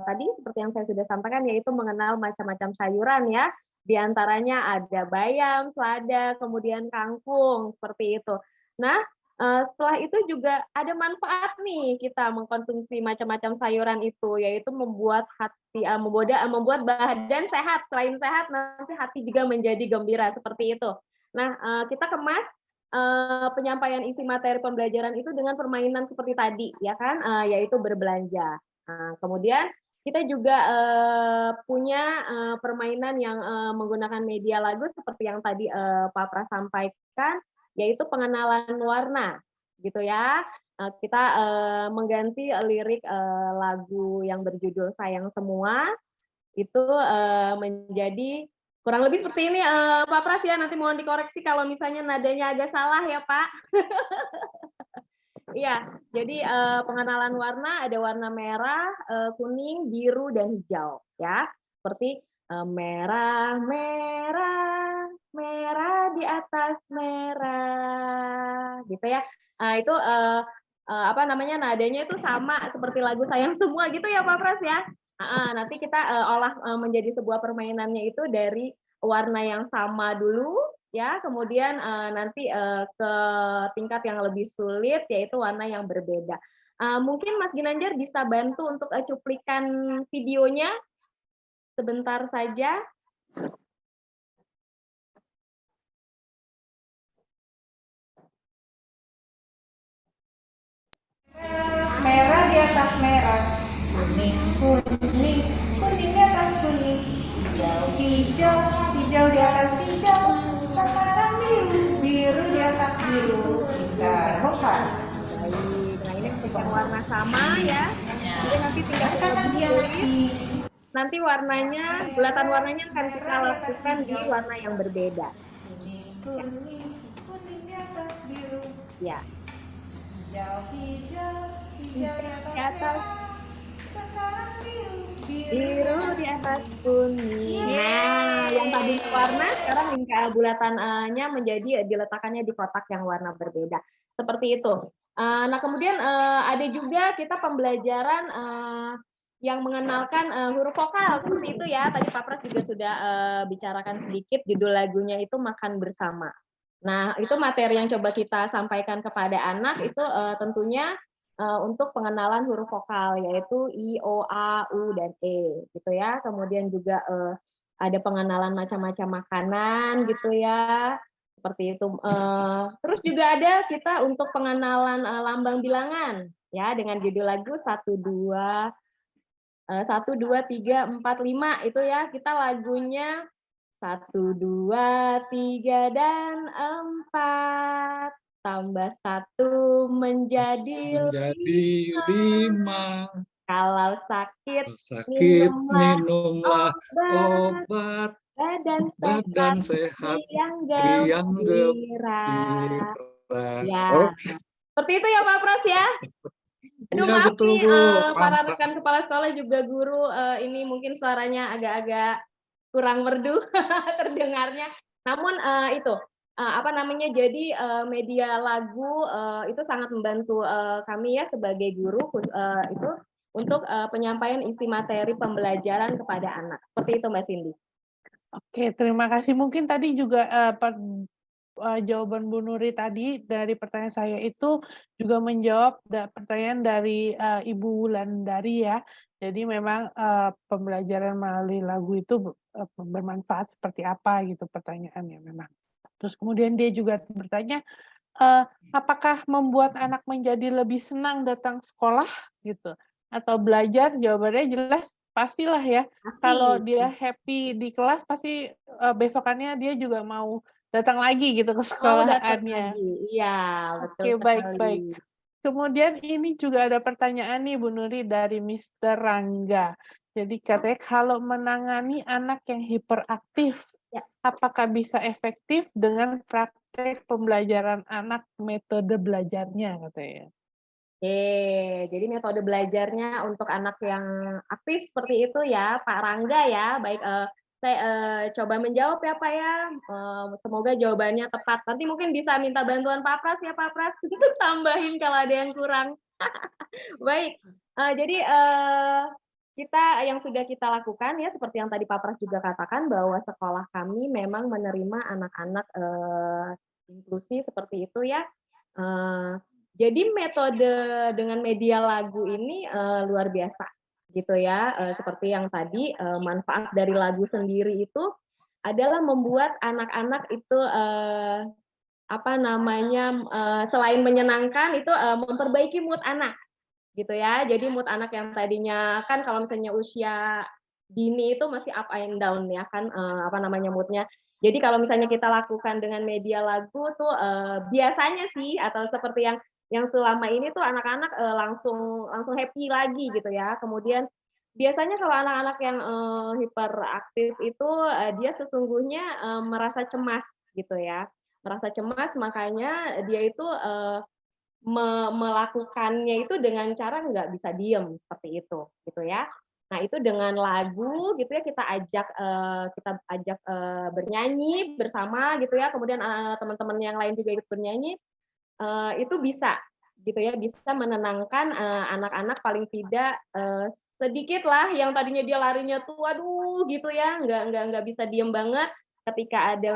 tadi seperti yang saya sudah sampaikan yaitu mengenal macam-macam sayuran ya. Di antaranya ada bayam, selada, kemudian kangkung seperti itu. Nah, setelah itu juga ada manfaat nih kita mengkonsumsi macam-macam sayuran itu yaitu membuat hati membuat badan sehat. Selain sehat nanti hati juga menjadi gembira seperti itu. Nah, kita kemas penyampaian isi materi pembelajaran itu dengan permainan seperti tadi, ya kan, yaitu berbelanja. Kemudian kita juga punya permainan yang menggunakan media lagu seperti yang tadi Pak Pras sampaikan, yaitu pengenalan warna, gitu ya. Kita mengganti lirik lagu yang berjudul Sayang Semua itu menjadi kurang lebih seperti ini Pak Pras ya, nanti mohon dikoreksi kalau misalnya nadanya agak salah ya Pak. Iya, jadi pengenalan warna ada warna merah, kuning, biru, dan hijau ya. Seperti merah, merah, merah di atas merah, gitu ya. Itu apa namanya nadanya itu sama seperti lagu Sayang Semua gitu ya Pak Pras ya. Nanti kita olah menjadi sebuah permainannya itu dari warna yang sama dulu ya, kemudian nanti ke tingkat yang lebih sulit yaitu warna yang berbeda. Mungkin Mas Ginanjar bisa bantu untuk cuplikan videonya sebentar saja. Merah di atas merah, kuning, kuning, kuning di atas kuning, hijau, hijau, hijau di atas hijau, sekarang biru, biru di atas biru, kita bukan. Nah ini bukan warna sama ya, jadi nanti tinggal nanti warnanya, bulatan warnanya akan kita lakukan di warna yang berbeda. Kuning, kuning di atas biru, ya. Hijau, hijau, hijau di atas sekarang biru, biru di atas kuning. Nah, yang tadi warna sekarang bulatannya menjadi diletakkannya di kotak yang warna berbeda. Seperti itu. Nah, kemudian ada juga kita pembelajaran yang mengenalkan huruf vokal seperti itu ya. Tadi Pak Pras juga sudah bicarakan sedikit judul lagunya itu Makan Bersama. Nah, itu materi yang coba kita sampaikan kepada anak itu tentunya untuk pengenalan huruf vokal yaitu I, O, A, U, dan E gitu ya. Kemudian juga ada pengenalan macam-macam makanan gitu ya. Seperti itu. Terus juga ada kita untuk pengenalan lambang bilangan ya dengan judul lagu 1 2 1 2 3 4 5 itu ya. Kita lagunya 1 2 3 dan 4 tambah 1 menjadi 5. Kalau sakit minumlah obat badan sehat yang gembira. ya. Seperti itu ya Pak Pras ya. Aduh Iya, maaf betul, nih Bu. para Mantap. rekan kepala sekolah juga guru, ini mungkin suaranya agak-agak kurang merdu terdengarnya. Namun, itu, apa namanya, jadi, media lagu, itu sangat membantu, kami ya sebagai guru itu untuk, penyampaian isi materi pembelajaran kepada anak. Seperti itu Mbak Cindy. Oke, terima kasih. Mungkin tadi juga, jawaban Bu Nuri tadi dari pertanyaan saya itu juga menjawab pertanyaan dari, Ibu Wulandari ya. Jadi memang, pembelajaran melalui lagu itu bermanfaat seperti apa gitu pertanyaannya memang. Terus kemudian dia juga bertanya, apakah membuat anak menjadi lebih senang datang sekolah gitu atau belajar? Jawabannya jelas pastilah ya. Pasti. Kalau dia happy di kelas pasti, besokannya dia juga mau datang lagi gitu ke Mau datang sekolahannya. lagi. Iya, betul Oke, baik baik. sekali. Kemudian ini juga ada pertanyaan nih Bu Nuri dari Mister Rangga. Jadi katanya kalau menangani anak yang hiperaktif, Ya. apakah bisa efektif dengan praktek pembelajaran anak metode belajarnya katanya? Oke, jadi metode belajarnya untuk anak yang aktif seperti itu ya, Pak Rangga ya. Baik, saya, coba menjawab ya, Pak ya. Semoga jawabannya tepat. Nanti mungkin bisa minta bantuan Pak Pras ya, Pak Pras, untuk tambahin kalau ada yang kurang. Baik, jadi, kita yang sudah kita lakukan ya, seperti yang tadi Pak Pras juga katakan bahwa sekolah kami memang menerima anak-anak, inklusi seperti itu ya. Jadi metode dengan media lagu ini, luar biasa gitu ya, seperti yang tadi, manfaat dari lagu sendiri itu adalah membuat anak-anak itu, apa namanya, selain menyenangkan itu, memperbaiki mood anak, gitu ya. Jadi mood anak yang tadinya kan kalau misalnya usia dini itu masih up and down ya kan, apa namanya, mood-nya. Jadi kalau misalnya kita lakukan dengan media lagu tuh, biasanya sih atau seperti yang selama ini tuh anak-anak, langsung langsung happy lagi gitu ya. Kemudian biasanya kalau anak-anak yang, hiperaktif itu, dia sesungguhnya, merasa cemas gitu ya. Merasa cemas makanya dia itu, melakukannya itu dengan cara nggak bisa diem, seperti itu, gitu ya. Nah, itu dengan lagu gitu ya kita ajak, bernyanyi bersama gitu ya, kemudian, teman-teman yang lain juga ikut bernyanyi, itu bisa gitu ya, bisa menenangkan, anak-anak paling tidak, sedikitlah yang tadinya dia larinya tuh waduh gitu ya, nggak bisa diem banget, ketika ada,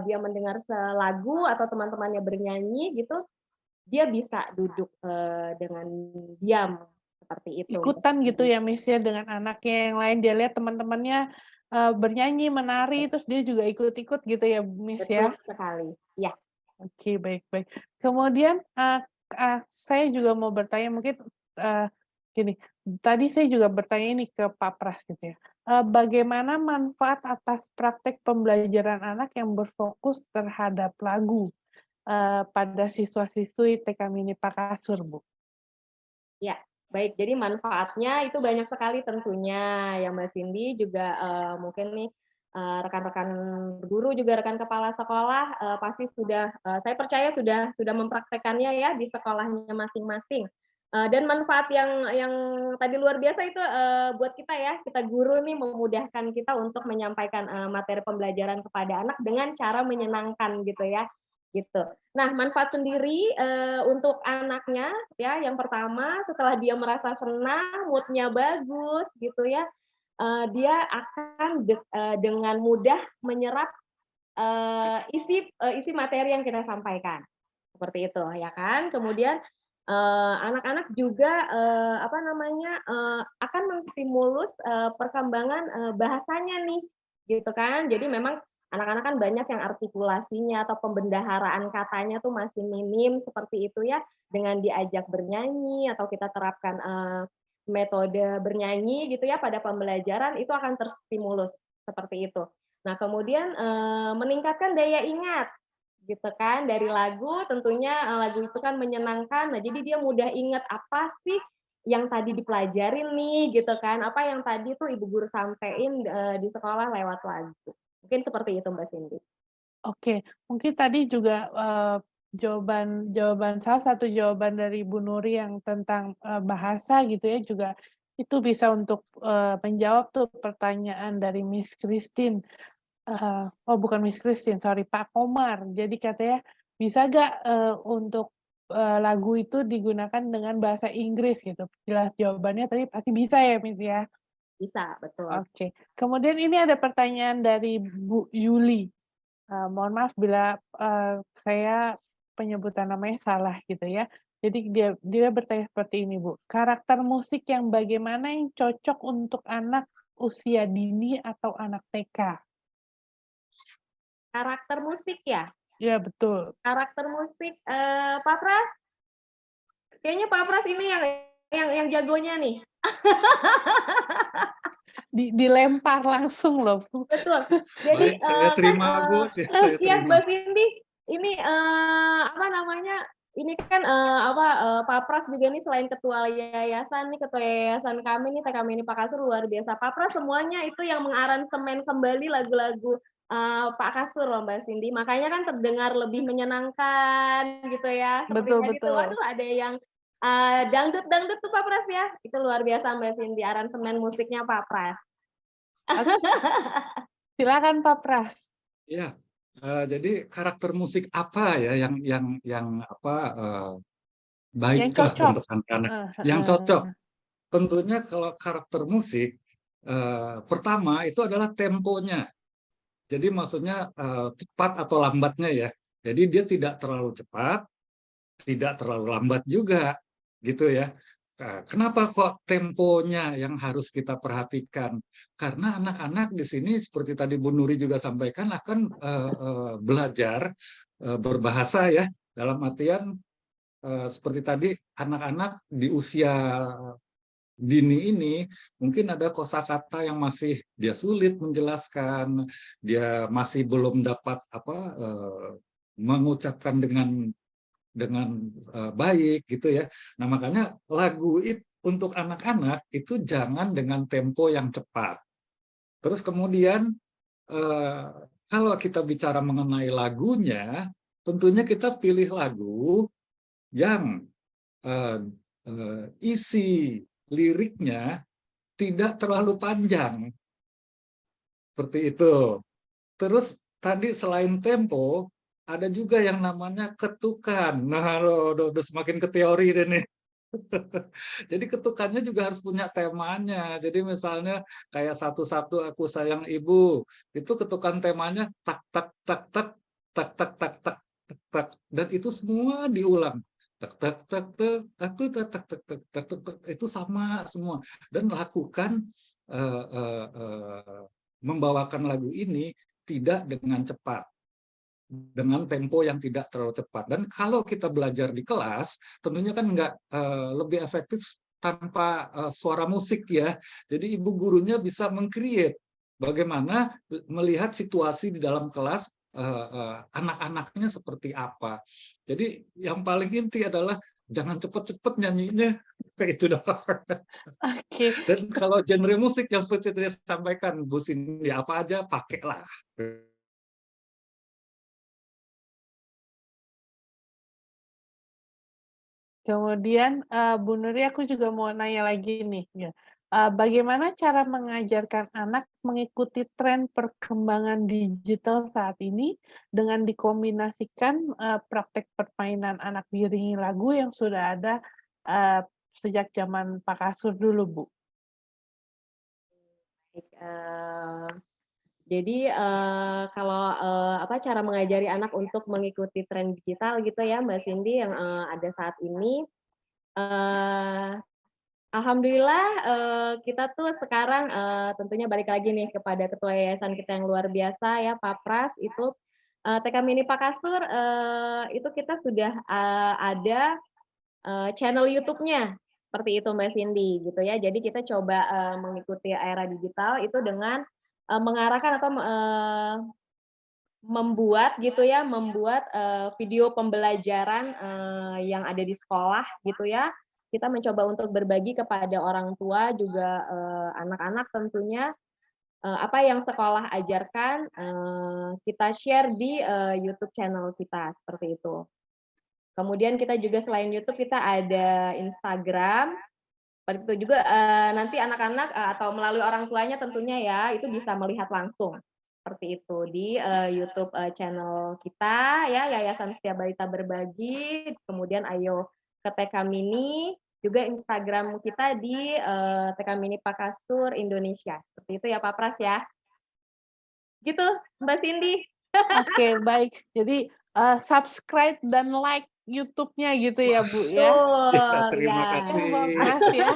dia mendengar lagu atau teman-temannya bernyanyi gitu, dia bisa duduk, dengan diam, seperti itu. Ikutan gitu ya Miss ya dengan anaknya yang lain, dia lihat teman-temannya, bernyanyi, menari, terus dia juga ikut-ikut gitu ya Miss ya? Betul sekali, iya. Oke, baik baik. Kemudian, saya juga mau bertanya mungkin, gini, tadi saya juga bertanya ini ke Pak Pras gitu ya, bagaimana manfaat atas praktek pembelajaran anak yang berfokus terhadap lagu, pada siswa-siswi TK Mini Pakasur, Bu? Ya, baik. Jadi manfaatnya itu banyak sekali tentunya ya Mbak Cindy, juga, mungkin nih, rekan-rekan guru juga rekan kepala sekolah, pasti sudah, saya percaya sudah mempraktekkannya ya di sekolahnya masing-masing. Dan manfaat yang tadi luar biasa itu, buat kita ya, kita guru nih memudahkan kita untuk menyampaikan, materi pembelajaran kepada anak dengan cara menyenangkan gitu ya, gitu. Nah, manfaat sendiri, untuk anaknya ya, yang pertama setelah dia merasa senang, mood-nya bagus gitu ya, dia akan dengan mudah menyerap, isi materi yang kita sampaikan, seperti itu ya kan. Kemudian, anak-anak juga, apa namanya, akan menstimulus, perkembangan, bahasanya nih, gitu kan. Jadi memang anak-anak kan banyak yang artikulasinya atau pembendaharaan katanya tuh masih minim seperti itu ya, dengan diajak bernyanyi atau kita terapkan, metode bernyanyi gitu ya pada pembelajaran itu akan terstimulus, seperti itu. Nah kemudian, meningkatkan daya ingat, gitu kan, dari lagu tentunya, lagu itu kan menyenangkan, nah jadi dia mudah ingat apa sih yang tadi dipelajarin nih gitu kan, apa yang tadi tuh ibu guru sampein, di sekolah lewat lagu. Mungkin seperti itu Mbak Cindy. Oke, mungkin tadi juga, salah satu jawaban dari Bu Nuri yang tentang, bahasa gitu ya, juga itu bisa untuk, menjawab tuh pertanyaan dari Miss Christine. Oh bukan Miss Christine, sorry, Pak Komar. Jadi katanya, bisa nggak, untuk, lagu itu digunakan dengan bahasa Inggris gitu? Jelas jawabannya tadi pasti bisa ya, Miss, ya? Bisa, betul. Oke. Kemudian ini ada pertanyaan dari Bu Yuli. Mohon maaf bila, saya penyebutan namanya salah gitu ya. Jadi dia bertanya seperti ini, Bu, karakter musik yang bagaimana yang cocok untuk anak usia dini atau anak TK? Karakter musik ya? Iya betul. Karakter musik, Pak Pras? Kayaknya Pak Pras ini yang jagonya nih. Dilempar langsung loh, Bu. Betul. Jadi, Baik, saya terima, Bu. Saya iya terima. Mbak Cindy, ini, apa namanya, ini kan, Pak Pras juga nih selain ketua yayasan nih, ketua yayasan kami nih, TK Mini Pak Kasur luar biasa. Pak Pras semuanya itu yang mengaransemen kembali lagu-lagu, Pak Kasur loh Mbak Cindy, makanya kan terdengar lebih menyenangkan gitu ya, seperti Betul tadi tuh, betul. waduh ada yang, dangdut-dangdut tuh Pak Pras ya, itu luar biasa Mbak Cindy, aransemen musiknya Pak Pras. Oke. Silakan Pak Pras. Ya, jadi karakter musik apa ya yang apa, baik Yang lah cocok. untuk anak-anak, yang Heeh. cocok. Tentunya kalau karakter musik, pertama itu adalah temponya. Jadi maksudnya, cepat atau lambatnya ya. Jadi dia tidak terlalu cepat, tidak terlalu lambat juga, gitu ya. Kenapa kok temponya yang harus kita perhatikan? Karena anak-anak di sini seperti tadi Bu Nuri juga sampaikan akan belajar berbahasa ya, dalam artian seperti tadi anak-anak di usia dini ini mungkin ada kosakata yang masih dia sulit menjelaskan, dia masih belum dapat mengucapkan dengan baik gitu ya. Nah, makanya lagu itu untuk anak-anak itu jangan dengan tempo yang cepat. Terus kemudian kalau kita bicara mengenai lagunya, tentunya kita pilih lagu yang isi liriknya tidak terlalu panjang. Seperti itu. Terus tadi selain tempo, ada juga yang namanya ketukan. Nah, udah semakin ke teori deh nih. Jadi ketukannya juga harus punya temanya. Jadi misalnya kayak satu-satu aku sayang ibu, itu ketukan temanya tak tak tak tak tak tak tak tak tak tak, dan itu semua diulang. Tak tak tak tak aku tak tak tak tak tak tak, itu sama semua. Dan lakukan membawakan lagu ini tidak dengan cepat, dengan tempo yang tidak terlalu cepat. Dan kalau kita belajar di kelas, tentunya kan nggak lebih efektif tanpa suara musik ya. Jadi ibu gurunya bisa meng-create bagaimana melihat situasi di dalam kelas anak-anaknya seperti apa. Jadi yang paling inti adalah jangan cepet-cepet nyanyinya, kayak itu doang. Oke. Dan kalau genre musik yang seperti tadi sampaikan Bu Cindy, apa aja pakailah. Kemudian, Bu Nuri aku juga mau nanya lagi nih, ya. Bagaimana cara mengajarkan anak mengikuti tren perkembangan digital saat ini dengan dikombinasikan, praktek permainan anak diiringi lagu yang sudah ada, sejak zaman Pak Kasur dulu, Bu? Baik, jadi, kalau, cara mengajari anak untuk mengikuti tren digital gitu ya, Mbak Cindy, yang, ada saat ini, eee, alhamdulillah, kita tuh sekarang, tentunya balik lagi nih kepada ketua yayasan kita yang luar biasa ya, Pak Pras, itu, TK Mini Pak Kasur, itu kita sudah, ada, channel YouTube-nya, seperti itu Mbak Cindy, gitu ya. Jadi kita coba, mengikuti era digital itu dengan, mengarahkan atau, membuat gitu ya, membuat, video pembelajaran, yang ada di sekolah gitu ya. Kita mencoba untuk berbagi kepada orang tua juga, anak-anak tentunya, apa yang sekolah ajarkan, kita share di, YouTube channel kita, seperti itu. Kemudian kita juga selain YouTube kita ada Instagram. Seperti itu juga nanti anak-anak atau melalui orang tuanya tentunya ya itu bisa melihat langsung seperti itu di YouTube channel kita ya Yayasan Setia Balita Berbagi. Kemudian Ayo ke TK Mini, juga Instagram kita di TK Mini Pakasur Indonesia. Seperti itu ya Pak Pras ya. Gitu Mbak Cindy. Oke, baik. Jadi subscribe dan like YouTube-nya gitu ya, Bu ya. Betul, Terima ya. kasih. Pak Pras ya.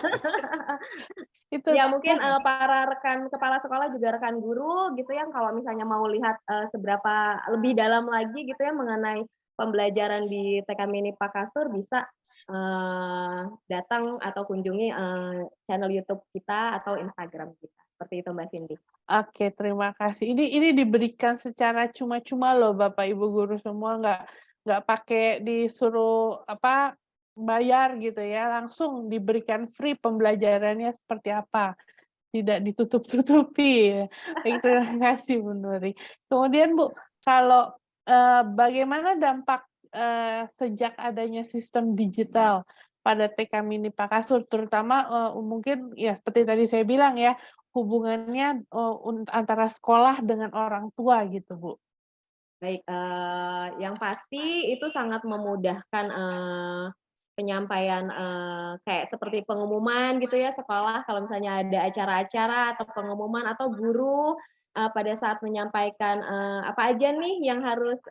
Itu Ya mungkin para rekan kepala sekolah juga rekan guru gitu ya kalau misalnya mau lihat seberapa lebih dalam lagi gitu ya mengenai pembelajaran di TK Mini Pakasur bisa datang atau kunjungi channel YouTube kita atau Instagram kita. Seperti itu Mbak Cindy. Oke, terima kasih. Ini diberikan secara cuma-cuma loh Bapak Ibu guru semua, nggak pakai disuruh apa bayar gitu ya, langsung diberikan free pembelajarannya seperti apa, tidak ditutup-tutupi. Baik, terima kasih Bu Nuri. Kemudian Bu, kalau bagaimana dampak sejak adanya sistem digital pada TK Mini Pakasur, terutama mungkin ya seperti tadi saya bilang ya, hubungannya antara sekolah dengan orang tua gitu, Bu? Baik, yang pasti itu sangat memudahkan penyampaian kayak seperti pengumuman gitu ya sekolah kalau misalnya ada acara-acara atau pengumuman atau guru pada saat menyampaikan apa aja nih yang harus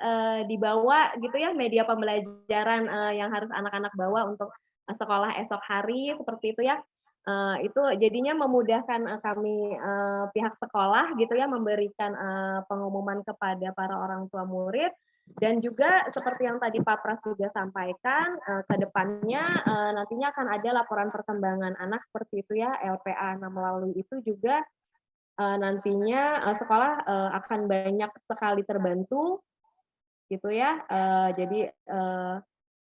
dibawa gitu ya media pembelajaran yang harus anak-anak bawa untuk sekolah esok hari seperti itu ya. Itu jadinya memudahkan kami pihak sekolah gitu ya memberikan pengumuman kepada para orang tua murid dan juga seperti yang tadi Pak Pras juga sampaikan ke depannya nantinya akan ada laporan perkembangan anak seperti itu ya LPA. Nah melalui itu juga nantinya sekolah akan banyak sekali terbantu gitu ya. Jadi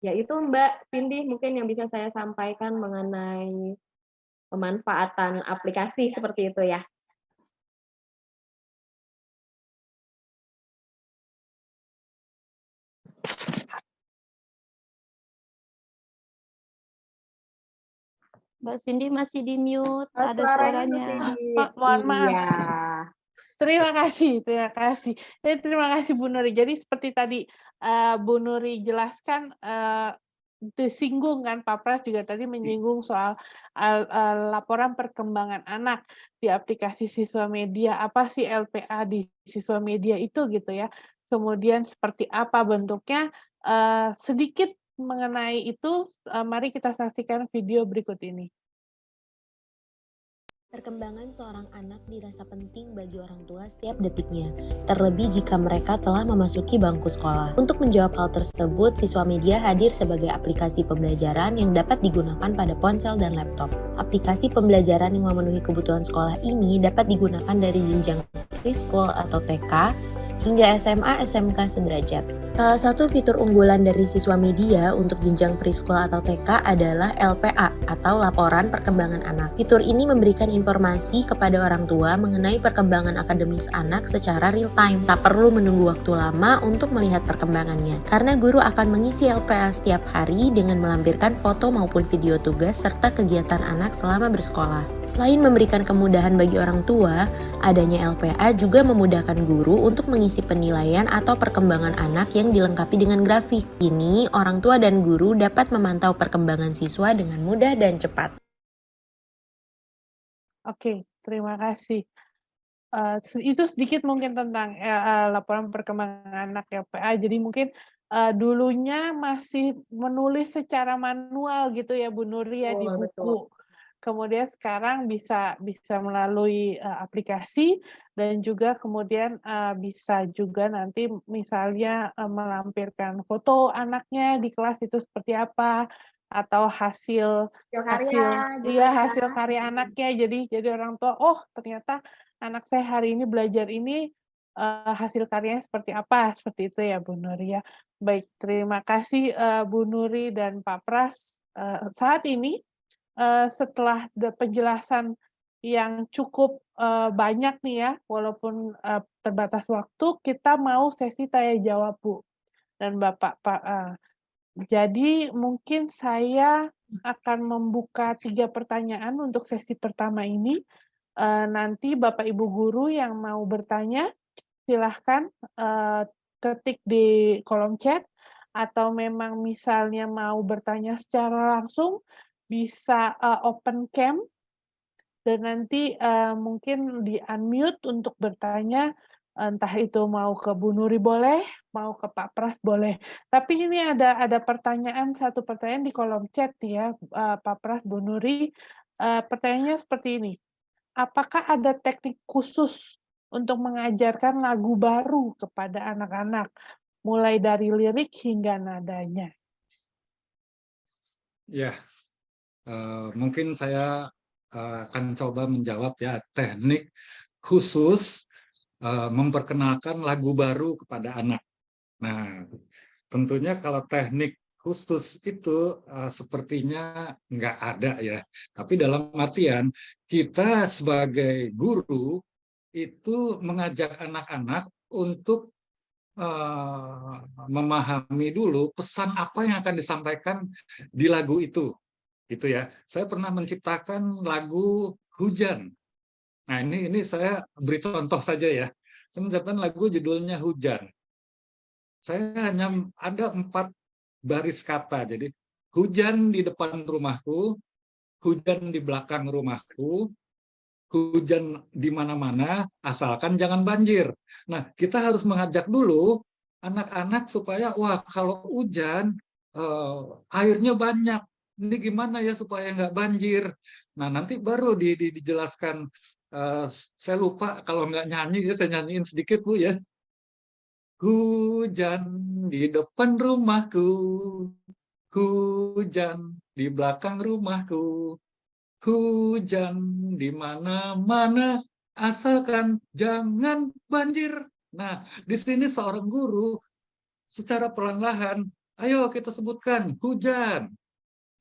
ya itu Mbak Cindy mungkin yang bisa saya sampaikan mengenai pemanfaatan aplikasi seperti itu ya. Mbak Cindy masih di mute, Oh, ada suaranya suaranya. Pak, mohon maaf. Iya. Terima kasih, terima kasih. Terima kasih Bu Nuri. Jadi seperti tadi Bu Nuri jelaskan, disinggung kan Pak Pras juga tadi menyinggung soal laporan perkembangan anak di aplikasi Siswa Media. Apa sih LPA di Siswa Media itu gitu ya. Kemudian seperti apa bentuknya, sedikit mengenai itu, mari kita saksikan video berikut ini. Perkembangan seorang anak dirasa penting bagi orang tua setiap detiknya, terlebih jika mereka telah memasuki bangku sekolah. Untuk menjawab hal tersebut, Siswa Media hadir sebagai aplikasi pembelajaran yang dapat digunakan pada ponsel dan laptop. Aplikasi pembelajaran yang memenuhi kebutuhan sekolah ini dapat digunakan dari jenjang preschool atau TK hingga SMA SMK sederajat. Salah satu fitur unggulan dari Siswa Media untuk jenjang preschool atau TK adalah LPA atau Laporan Perkembangan Anak. Fitur ini memberikan informasi kepada orang tua mengenai perkembangan akademis anak secara real time. Tak perlu menunggu waktu lama untuk melihat perkembangannya, karena guru akan mengisi LPA setiap hari dengan melampirkan foto maupun video tugas serta kegiatan anak selama bersekolah. Selain memberikan kemudahan bagi orang tua, adanya LPA juga memudahkan guru untuk mengisi penilaian atau perkembangan anak yang dilengkapi dengan grafik. Ini, orang tua dan guru dapat memantau perkembangan siswa dengan mudah dan cepat. Oke, terima kasih. Itu sedikit mungkin tentang laporan perkembangan anak LPA. Jadi mungkin dulunya masih menulis secara manual gitu ya Bu Nuri ya di Betul, buku. betul. Kemudian sekarang bisa melalui aplikasi dan juga kemudian bisa juga nanti misalnya melampirkan foto anaknya di kelas itu seperti apa atau hasil karya anaknya. Jadi orang tua, oh ternyata anak saya hari ini belajar ini hasil karyanya seperti apa, seperti itu ya Bu Nuri ya. Baik, terima kasih Bu Nuri dan Pak Pras. Saat ini setelah penjelasan yang cukup banyak nih ya, walaupun terbatas waktu, kita mau sesi tanya jawab Bu dan Bapak Jadi mungkin saya akan membuka 3 pertanyaan untuk sesi pertama ini. Nanti Bapak Ibu guru yang mau bertanya, silahkan ketik di kolom chat, atau memang misalnya mau bertanya secara langsung, bisa open cam, dan nanti mungkin di-unmute untuk bertanya, entah itu mau ke Bu Nuri boleh, mau ke Pak Pras boleh. Tapi ini ada pertanyaan, satu pertanyaan di kolom chat ya, Pak Pras, Bu Nuri. Pertanyaannya seperti ini, apakah ada teknik khusus untuk mengajarkan lagu baru kepada anak-anak, mulai dari lirik hingga nadanya? Ya, mungkin saya akan coba menjawab ya, teknik khusus memperkenalkan lagu baru kepada anak. Nah, tentunya kalau teknik khusus itu sepertinya nggak ada ya. Tapi dalam artian kita sebagai guru itu mengajak anak-anak untuk memahami dulu pesan apa yang akan disampaikan di lagu itu, gitu ya. Saya pernah menciptakan lagu Hujan. Nah, ini saya beri contoh saja ya. Saya menciptakan lagu judulnya Hujan. Saya hanya ada 4 baris kata. Jadi, hujan di depan rumahku, hujan di belakang rumahku, hujan di mana-mana, asalkan jangan banjir. Nah, kita harus mengajak dulu anak-anak supaya, wah, kalau hujan, airnya banyak. Ini gimana ya supaya nggak banjir? Nah, nanti baru dijelaskan. Saya lupa, kalau nggak nyanyi, ya saya nyanyiin sedikit, Bu, ya. Hujan di depan rumahku, hujan di belakang rumahku, hujan di mana-mana, asalkan jangan banjir. Nah, di sini seorang guru secara perlahan-lahan, ayo kita sebutkan hujan,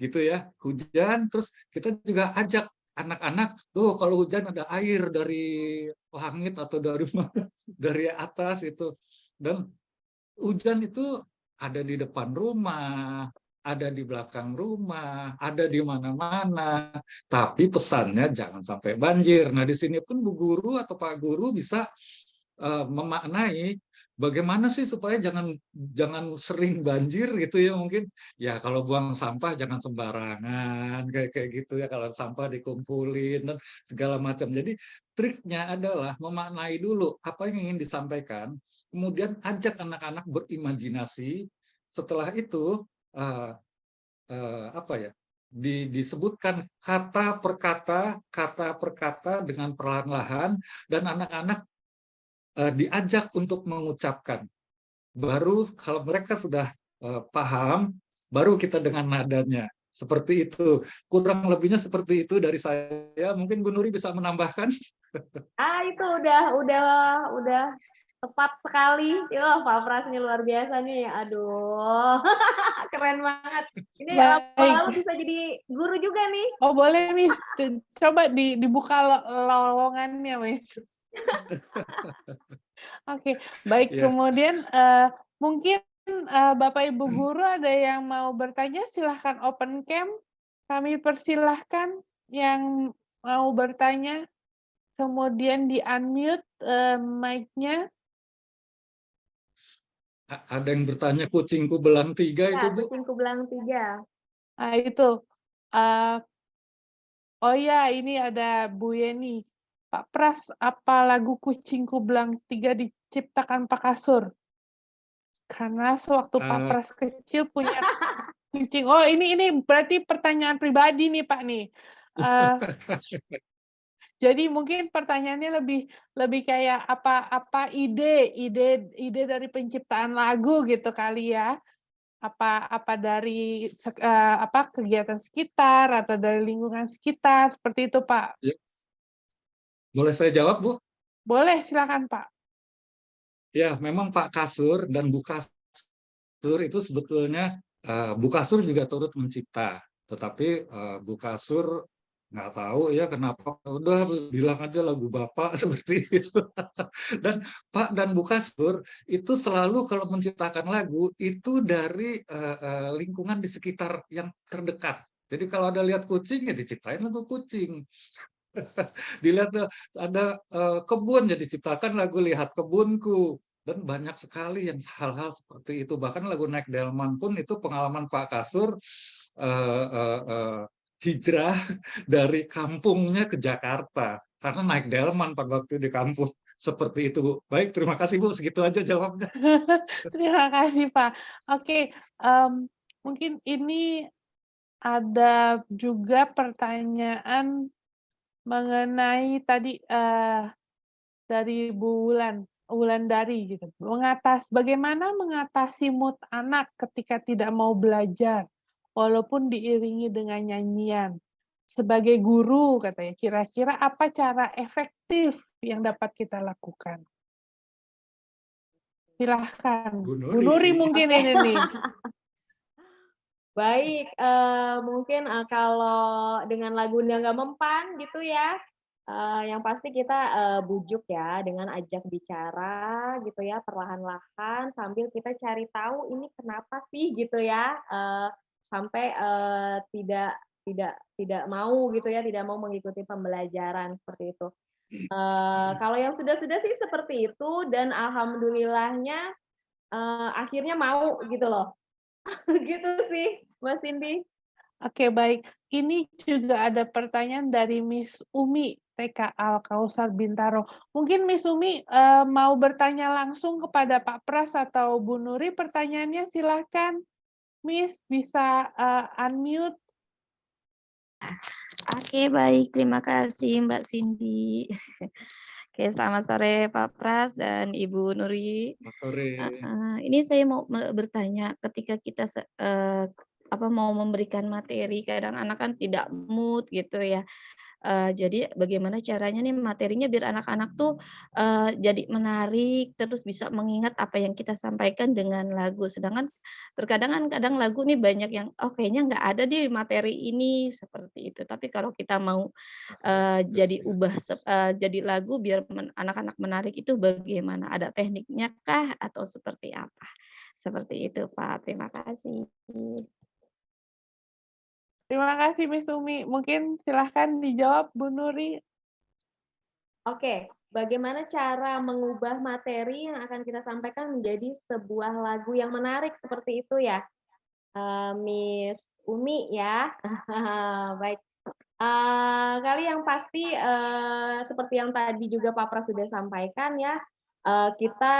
gitu ya, hujan. Terus kita juga ajak anak-anak, tuh kalau hujan ada air dari langit atau dari mana, dari atas itu. Dan hujan itu ada di depan rumah, ada di belakang rumah, ada di mana-mana. Tapi pesannya jangan sampai banjir. Nah, di sini pun Bu Guru atau Pak Guru bisa memaknai bagaimana sih supaya jangan sering banjir gitu ya, mungkin ya kalau buang sampah jangan sembarangan kayak gitu ya, kalau sampah dikumpulin dan segala macam. Jadi triknya adalah memaknai dulu apa yang ingin disampaikan, kemudian ajak anak-anak berimajinasi. Setelah itu apa ya, disebutkan kata per kata dengan perlahan-lahan, dan anak-anak diajak untuk mengucapkan. Baru kalau mereka sudah paham, baru kita dengan nadanya. Seperti itu. Kurang lebihnya seperti itu dari saya. Mungkin Bu Nuri bisa menambahkan. Itu udah tepat sekali. Pak Pras ini luar biasa nih. Aduh. Keren banget. Ini lama-lama bisa jadi guru juga nih. Oh, boleh, Miss. Coba dibuka lowongannya, Miss. Oke, baik. Ya. Kemudian mungkin Bapak Ibu guru ada yang mau bertanya, silahkan open cam. Kami persilahkan yang mau bertanya. Kemudian di-unmute mic-nya. Ada yang bertanya kucingku belang 3 itu, Bu? Kucingku belang 3. Itu. Oh ya, ini ada Bu Yeni. Pak Pras, apa lagu Kucingku Belang 3 diciptakan Pak Kasur? Karena sewaktu Pak Pras kecil punya kucing. Oh, ini berarti pertanyaan pribadi nih, Pak nih. Jadi mungkin pertanyaannya lebih kayak apa ide dari penciptaan lagu gitu kali ya. Apa dari kegiatan sekitar atau dari lingkungan sekitar, seperti itu, Pak. Ya. Boleh saya jawab, Bu? Boleh, silakan, Pak. Ya, memang Pak Kasur dan Bu Kasur itu sebetulnya Bu Kasur juga turut mencipta, tetapi Bu Kasur nggak tahu ya kenapa, udah bilang aja lagu Bapak seperti itu. Dan Pak dan Bu Kasur itu selalu kalau menciptakan lagu itu dari lingkungan di sekitar yang terdekat. Jadi kalau ada lihat kucing ya diciptain lagu kucing. Dilihat ada kebun jadi ciptakan lagu Lihat Kebunku. Dan banyak sekali yang hal-hal seperti itu. Bahkan lagu Naik Delman pun itu pengalaman Pak Kasur eh, eh, eh, hijrah dari kampungnya ke Jakarta karena naik delman pada waktu di kampung seperti itu, Bu. Baik, terima kasih, Bu. Segitu aja jawabnya. Terima kasih, Pak. Oke, mungkin ini ada juga pertanyaan mengenai tadi dari Bu Wulandari gitu. Bagaimana mengatasi mood anak ketika tidak mau belajar walaupun diiringi dengan nyanyian? Sebagai guru katanya, kira-kira apa cara efektif yang dapat kita lakukan? Silahkan, Bu Bu Nuri Nuri. mungkin ini nih. Baik, mungkin kalau dengan lagunya nggak mempan gitu ya, yang pasti kita bujuk ya dengan ajak bicara gitu ya perlahan-lahan sambil kita cari tahu ini kenapa sih gitu ya, sampai tidak mau gitu ya, tidak mau mengikuti pembelajaran seperti itu. Kalau yang sudah-sudah sih seperti itu dan alhamdulillahnya akhirnya mau gitu loh. Gitu sih, Mbak Cindy. Oke, baik. Ini juga ada pertanyaan dari Miss Umi, TK Al-Kausar Bintaro. Mungkin Miss Umi mau bertanya langsung kepada Pak Pras atau Bu Nuri, pertanyaannya silahkan. Miss, bisa unmute. Oke, baik. Terima kasih Mbak Cindy. Oke, selamat sore Pak Pras dan Ibu Nuri. Selamat sore. Ini saya mau bertanya, ketika kita mau memberikan materi, kadang anak kan tidak mood gitu ya. Jadi bagaimana caranya nih materinya biar anak-anak tuh jadi menarik, terus bisa mengingat apa yang kita sampaikan dengan lagu. Sedangkan terkadang kan kadang lagu nih banyak yang, oh kayaknya nggak ada di materi ini, seperti itu. Tapi kalau kita mau jadi lagu biar anak-anak menarik itu bagaimana? Ada tekniknya kah atau seperti apa? Seperti itu Pak, terima kasih. Terima kasih Miss Umi. Mungkin silahkan dijawab Bu Nuri. Oke, bagaimana cara mengubah materi yang akan kita sampaikan menjadi sebuah lagu yang menarik seperti itu ya, Miss Umi ya. Baik. Kali yang pasti seperti yang tadi juga Pak Pras sudah sampaikan ya, kita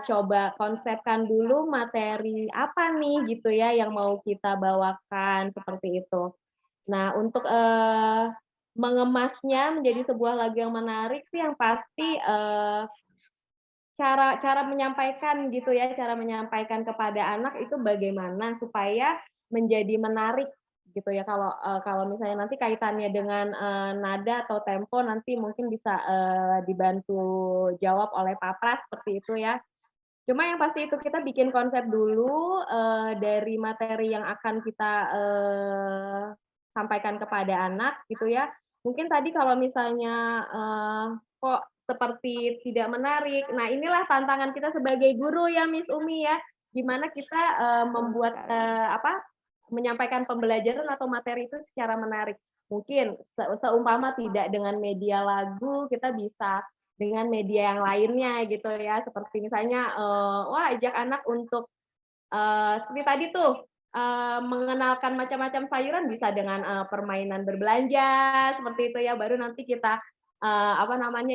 coba konsepkan dulu materi apa nih gitu ya yang mau kita bawakan seperti itu. Nah, untuk mengemasnya menjadi sebuah lagu yang menarik sih yang pasti cara menyampaikan gitu ya, cara menyampaikan kepada anak itu bagaimana supaya menjadi menarik gitu ya. Kalau misalnya nanti kaitannya dengan nada atau tempo nanti mungkin bisa dibantu jawab oleh Pak Pras seperti itu ya. Cuma yang pasti itu kita bikin konsep dulu dari materi yang akan kita sampaikan kepada anak gitu ya. Mungkin tadi kalau misalnya kok seperti tidak menarik. Nah, inilah tantangan kita sebagai guru ya Miss Umi ya. Gimana kita membuat menyampaikan pembelajaran atau materi itu secara menarik. Mungkin seumpama tidak dengan media lagu, kita bisa dengan media yang lainnya gitu ya. Seperti misalnya ajak anak untuk seperti tadi tuh mengenalkan macam-macam sayuran bisa dengan permainan berbelanja seperti itu ya. Baru nanti kita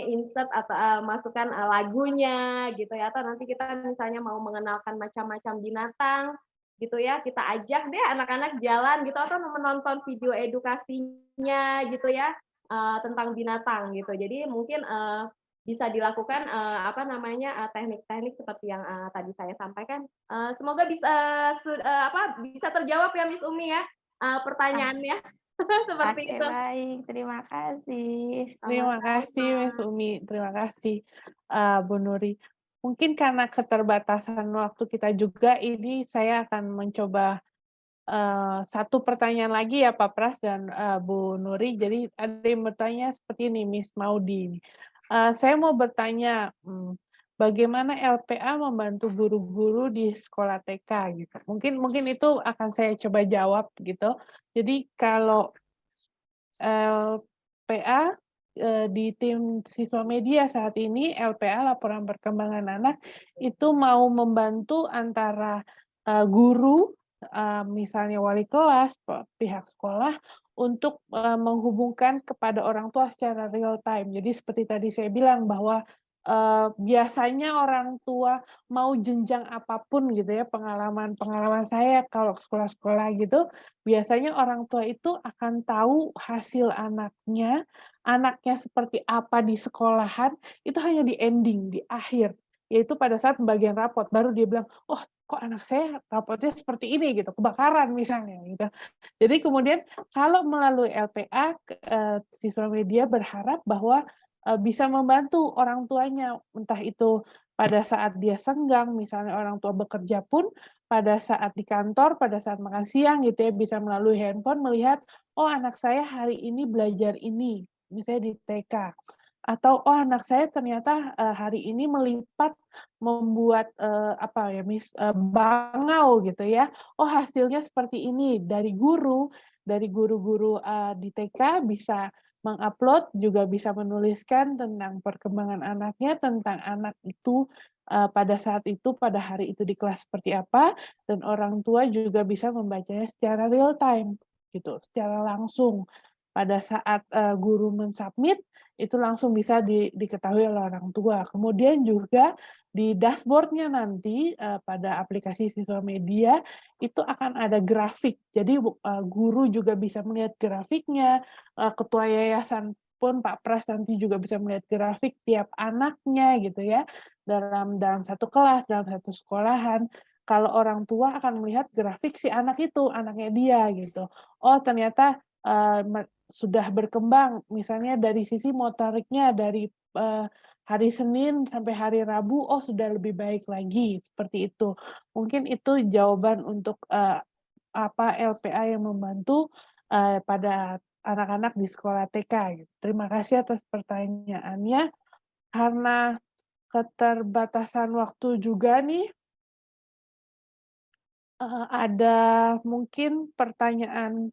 insert atau masukkan lagunya gitu ya. Atau nanti kita misalnya mau mengenalkan macam-macam binatang gitu ya, kita ajak deh anak-anak jalan gitu atau menonton video edukasinya gitu ya tentang binatang gitu. Jadi mungkin bisa dilakukan teknik-teknik seperti yang tadi saya sampaikan. Semoga bisa terjawab ya Miss Umi ya pertanyaannya. Seperti Oke, itu. baik. Terima kasih. Terima kasih Miss Umi. Terima kasih Bu Nuri. Mungkin karena keterbatasan waktu kita juga, ini saya akan mencoba Satu pertanyaan lagi ya Pak Pras dan Bu Nuri. Jadi ada yang bertanya seperti ini, Miss Maudi. Saya mau bertanya, bagaimana LPA membantu guru-guru di sekolah TK gitu? Mungkin itu akan saya coba jawab gitu. Jadi kalau LPA di tim siswa media saat ini, LPA laporan perkembangan anak itu mau membantu antara guru, misalnya wali kelas, pihak sekolah untuk menghubungkan kepada orang tua secara real time. Jadi seperti tadi saya bilang bahwa biasanya orang tua mau jenjang apapun gitu ya, pengalaman saya kalau ke sekolah-sekolah gitu, biasanya orang tua itu akan tahu hasil anaknya seperti apa di sekolahan, itu hanya di ending, di akhir. Yaitu pada saat pembagian rapot, baru dia bilang, "Oh, kok anak saya rapotnya seperti ini," gitu, kebakaran misalnya gitu. Jadi kemudian kalau melalui LPA, siswa media berharap bahwa bisa membantu orang tuanya, entah itu pada saat dia senggang, misalnya orang tua bekerja pun, pada saat di kantor, pada saat makan siang gitu ya, bisa melalui handphone melihat, oh anak saya hari ini belajar ini, misalnya di TK. Atau, oh anak saya ternyata hari ini melipat membuat bangau gitu ya. Oh hasilnya seperti ini dari guru-guru di TK bisa mengupload, juga bisa menuliskan tentang perkembangan anaknya, tentang anak itu pada saat itu, pada hari itu di kelas seperti apa, dan orang tua juga bisa membacanya secara real time, gitu, secara langsung. Pada saat guru mensubmit, itu langsung bisa diketahui oleh orang tua. Kemudian juga di dashboard-nya nanti pada aplikasi siswa media, itu akan ada grafik. Jadi guru juga bisa melihat grafiknya, ketua yayasan pun Pak Pras nanti juga bisa melihat grafik tiap anaknya gitu ya, dalam satu kelas, dalam satu sekolahan. Kalau orang tua akan melihat grafik si anak itu, anaknya dia gitu. Oh ternyata sudah berkembang, misalnya dari sisi motoriknya, dari hari Senin sampai hari Rabu, oh sudah lebih baik lagi, seperti itu. Mungkin itu jawaban untuk LPA yang membantu pada anak-anak di sekolah TK. Terima kasih atas pertanyaannya. Karena keterbatasan waktu juga nih, ada mungkin pertanyaan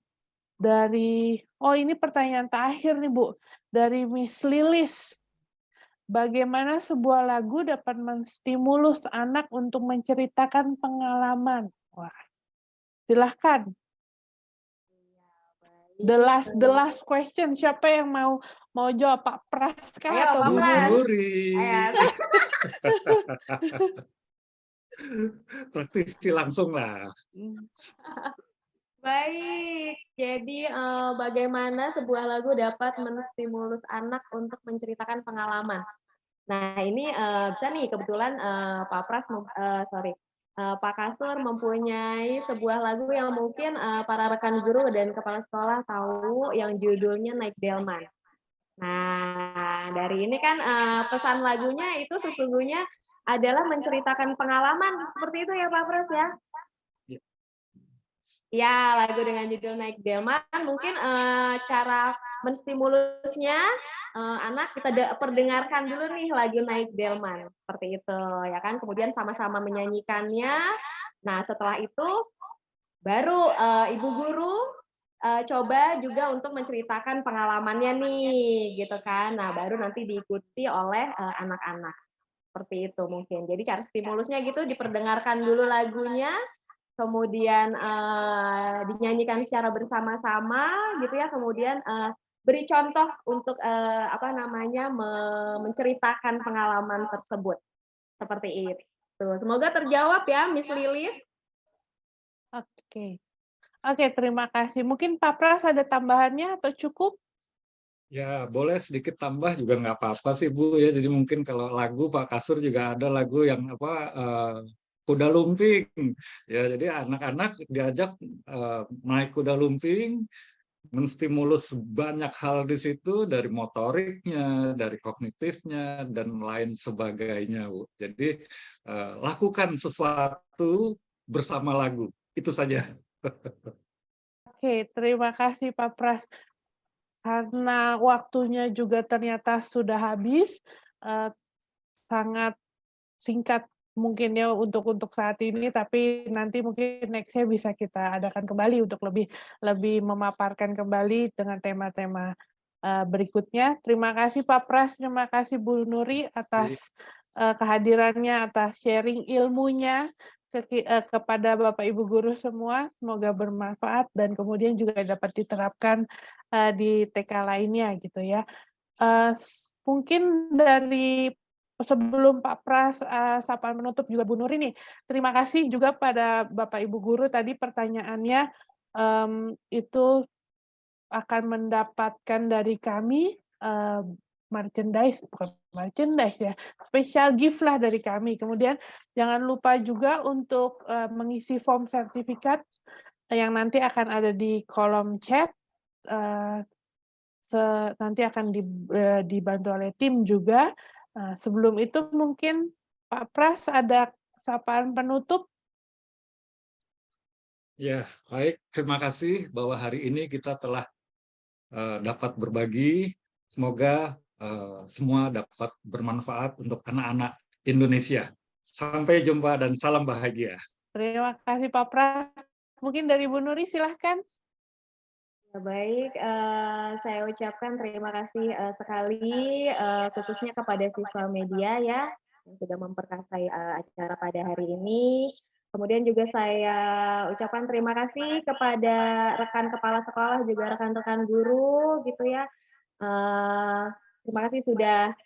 dari, ini pertanyaan terakhir nih Bu, dari Miss Lilis. Bagaimana sebuah lagu dapat menstimulus anak untuk menceritakan pengalaman? Wah, silahkan. The last question, siapa yang mau jawab, Pak Praska Ayo, atau Pak Bu Pras. Nuri? Ayo. Praktisi langsung lah. Baik, jadi bagaimana sebuah lagu dapat menstimulus anak untuk menceritakan pengalaman. Nah ini bisa nih kebetulan Pak Pras, Pak Kasur mempunyai sebuah lagu yang mungkin para rekan guru dan kepala sekolah tahu, yang judulnya Naik Delman. Nah dari ini kan pesan lagunya itu sesungguhnya adalah menceritakan pengalaman, seperti itu ya Pak Pras ya? Ya, lagu dengan judul Naik Delman, mungkin cara menstimulusnya anak kita perdengarkan dulu nih lagu Naik Delman, seperti itu ya kan. Kemudian sama-sama menyanyikannya. Nah, setelah itu baru ibu guru coba juga untuk menceritakan pengalamannya nih, gitu kan. Nah, baru nanti diikuti oleh anak-anak. Seperti itu mungkin. Jadi cara stimulusnya gitu, diperdengarkan dulu lagunya, kemudian dinyanyikan secara bersama-sama gitu ya, kemudian beri contoh untuk menceritakan pengalaman tersebut, seperti itu. Semoga terjawab ya Miss Lilis. Oke, terima kasih. Mungkin Pak Pras ada tambahannya atau cukup? Ya, boleh sedikit tambah juga nggak apa-apa sih Bu ya. Jadi mungkin kalau lagu Pak Kasur juga ada lagu yang kuda lumping. Ya, jadi anak-anak diajak naik kuda lumping, menstimulus banyak hal di situ, dari motoriknya, dari kognitifnya, dan lain sebagainya, Bu. Jadi lakukan sesuatu bersama lagu. Itu saja. Oke, terima kasih Pak Pras. Karena waktunya juga ternyata sudah habis, eee, sangat singkat mungkin ya untuk saat ini, tapi nanti mungkin next-nya bisa kita adakan kembali untuk lebih lebih memaparkan kembali dengan tema-tema, berikutnya. Terima kasih Pak Pras, terima kasih Bu Nuri atas, kehadirannya, atas sharing ilmunya kepada Bapak Ibu guru semua. Semoga bermanfaat dan kemudian juga dapat diterapkan, di TK lainnya gitu ya. Mungkin dari sebelum Pak Pras, sapaan penutup juga Bu Nuri nih, terima kasih juga pada Bapak Ibu guru tadi pertanyaannya, itu akan mendapatkan dari kami, bukan merchandise ya, special gift lah dari kami. Kemudian jangan lupa juga untuk, mengisi form sertifikat yang nanti akan ada di kolom chat, eee nanti akan dibantu oleh tim juga. Sebelum itu mungkin Pak Pras ada sapaan penutup? Ya, baik. Terima kasih bahwa hari ini kita telah dapat berbagi. Semoga semua dapat bermanfaat untuk anak-anak Indonesia. Sampai jumpa dan salam bahagia. Terima kasih Pak Pras. Mungkin dari Bu Nuri silahkan. Ya, baik, saya ucapkan terima kasih sekali khususnya kepada siswa media ya yang sudah memperkasai acara pada hari ini. Kemudian juga saya ucapkan terima kasih kepada rekan kepala sekolah juga rekan-rekan guru gitu ya. Terima kasih sudah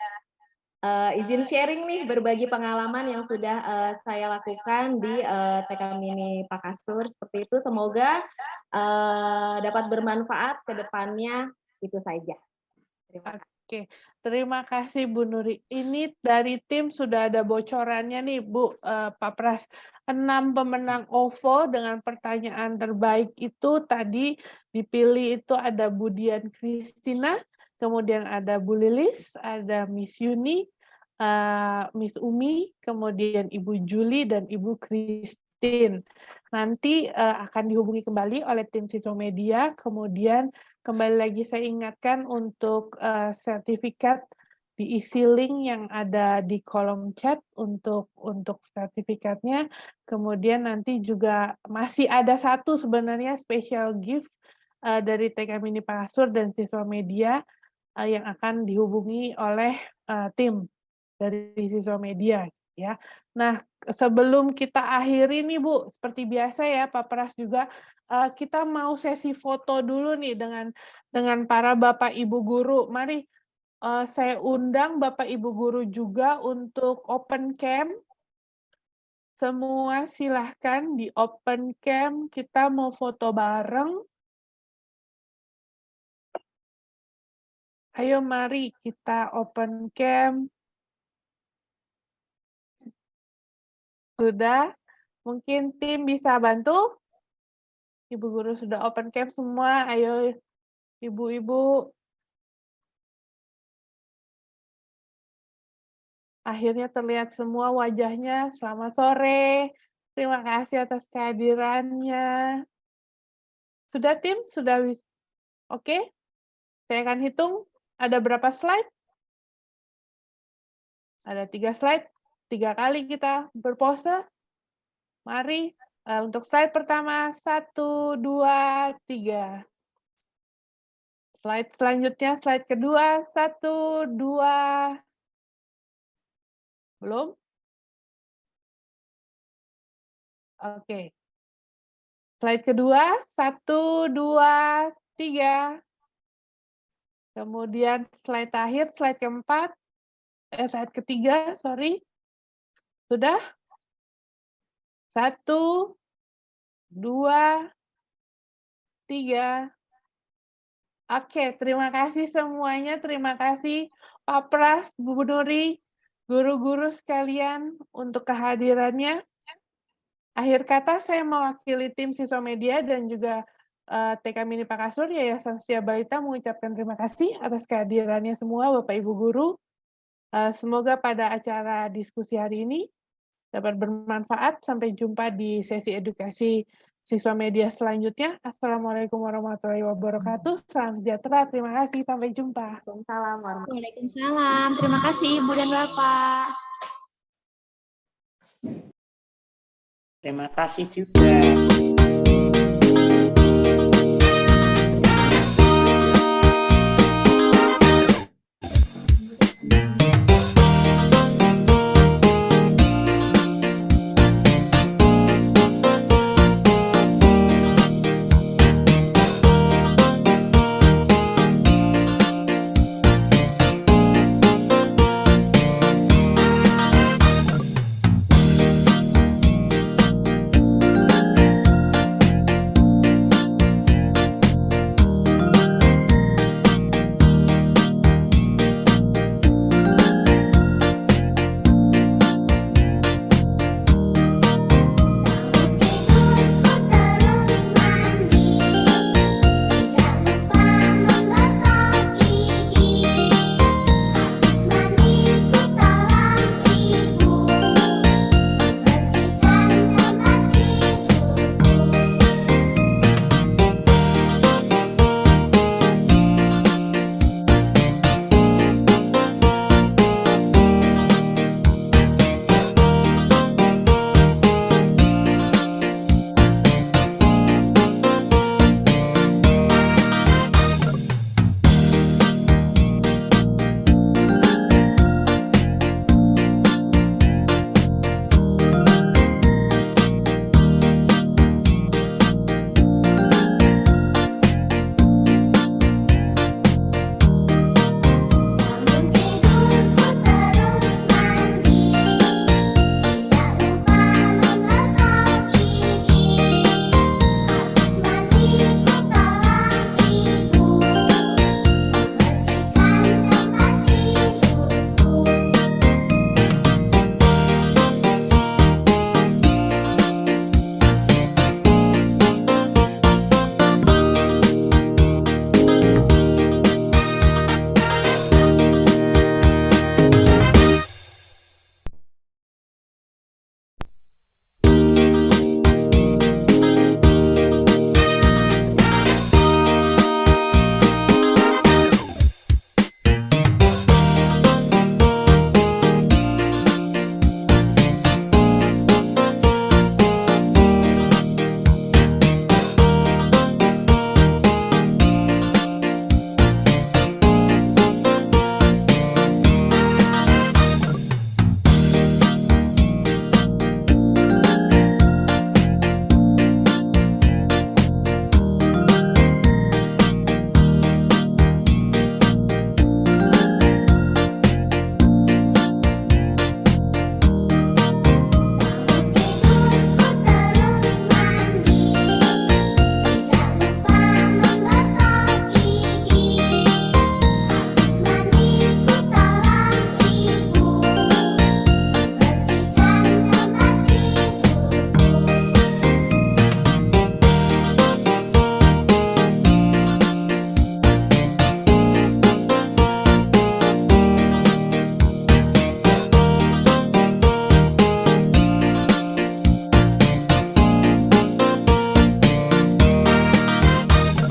izin sharing nih, berbagi pengalaman yang sudah saya lakukan di TK Mini Pakasur seperti itu. Semoga dapat bermanfaat ke depannya. Itu saja. Terima kasih. Oke, terima kasih Bu Nuri. Ini dari tim sudah ada bocorannya nih Bu, Pak Pras. 6 pemenang OVO dengan pertanyaan terbaik itu tadi dipilih itu ada Bu Dian Kristina, kemudian ada Bu Lilis, ada Miss Yuni, Miss Umi, kemudian Ibu Juli dan Ibu Christine. Nanti akan dihubungi kembali oleh tim Siswa Media, kemudian kembali lagi saya ingatkan untuk sertifikat diisi link yang ada di kolom chat untuk sertifikatnya. Kemudian nanti juga masih ada satu sebenarnya special gift dari TK Mini Pakasur dan Siswa Media yang akan dihubungi oleh tim dari Siswa Media ya. Nah, sebelum kita akhiri nih Bu, seperti biasa ya Pak Pras juga kita mau sesi foto dulu nih dengan para Bapak Ibu guru. Mari saya undang Bapak Ibu guru juga untuk open cam. Semua silahkan di open cam, kita mau foto bareng. Ayo mari kita open cam. Sudah? Mungkin tim bisa bantu? Ibu guru sudah open cam semua, ayo ibu-ibu. Akhirnya terlihat semua wajahnya. Selamat sore. Terima kasih atas kehadirannya. Sudah tim? Sudah? Oke? Saya akan hitung. Ada berapa slide? Ada 3 slide. 3 kali kita berpose. Mari. Untuk slide pertama, 1, 2, 3. Slide selanjutnya, slide kedua, 1, 2. Belum? Oke. Slide kedua, 1, 2, 3. Kemudian slide terakhir, slide keempat, slide ketiga, sorry. Sudah? 1, 2, 3. Oke, terima kasih semuanya. Terima kasih Pak Pras, Bu Nuri, guru-guru sekalian untuk kehadirannya. Akhir kata saya mewakili tim Siswa Media dan juga TK Mini Pakasur Yayasan Setia Balita mengucapkan terima kasih atas kehadirannya semua Bapak Ibu guru. Semoga pada acara diskusi hari ini dapat bermanfaat. Sampai jumpa di sesi edukasi siswa media selanjutnya. Assalamualaikum warahmatullahi wabarakatuh. Salam sejahtera. Terima kasih. Sampai jumpa. Waalaikumsalam warahmatullahi Waalaikumsalam. Terima kasih Ibu dan Bapak. Terima kasih juga.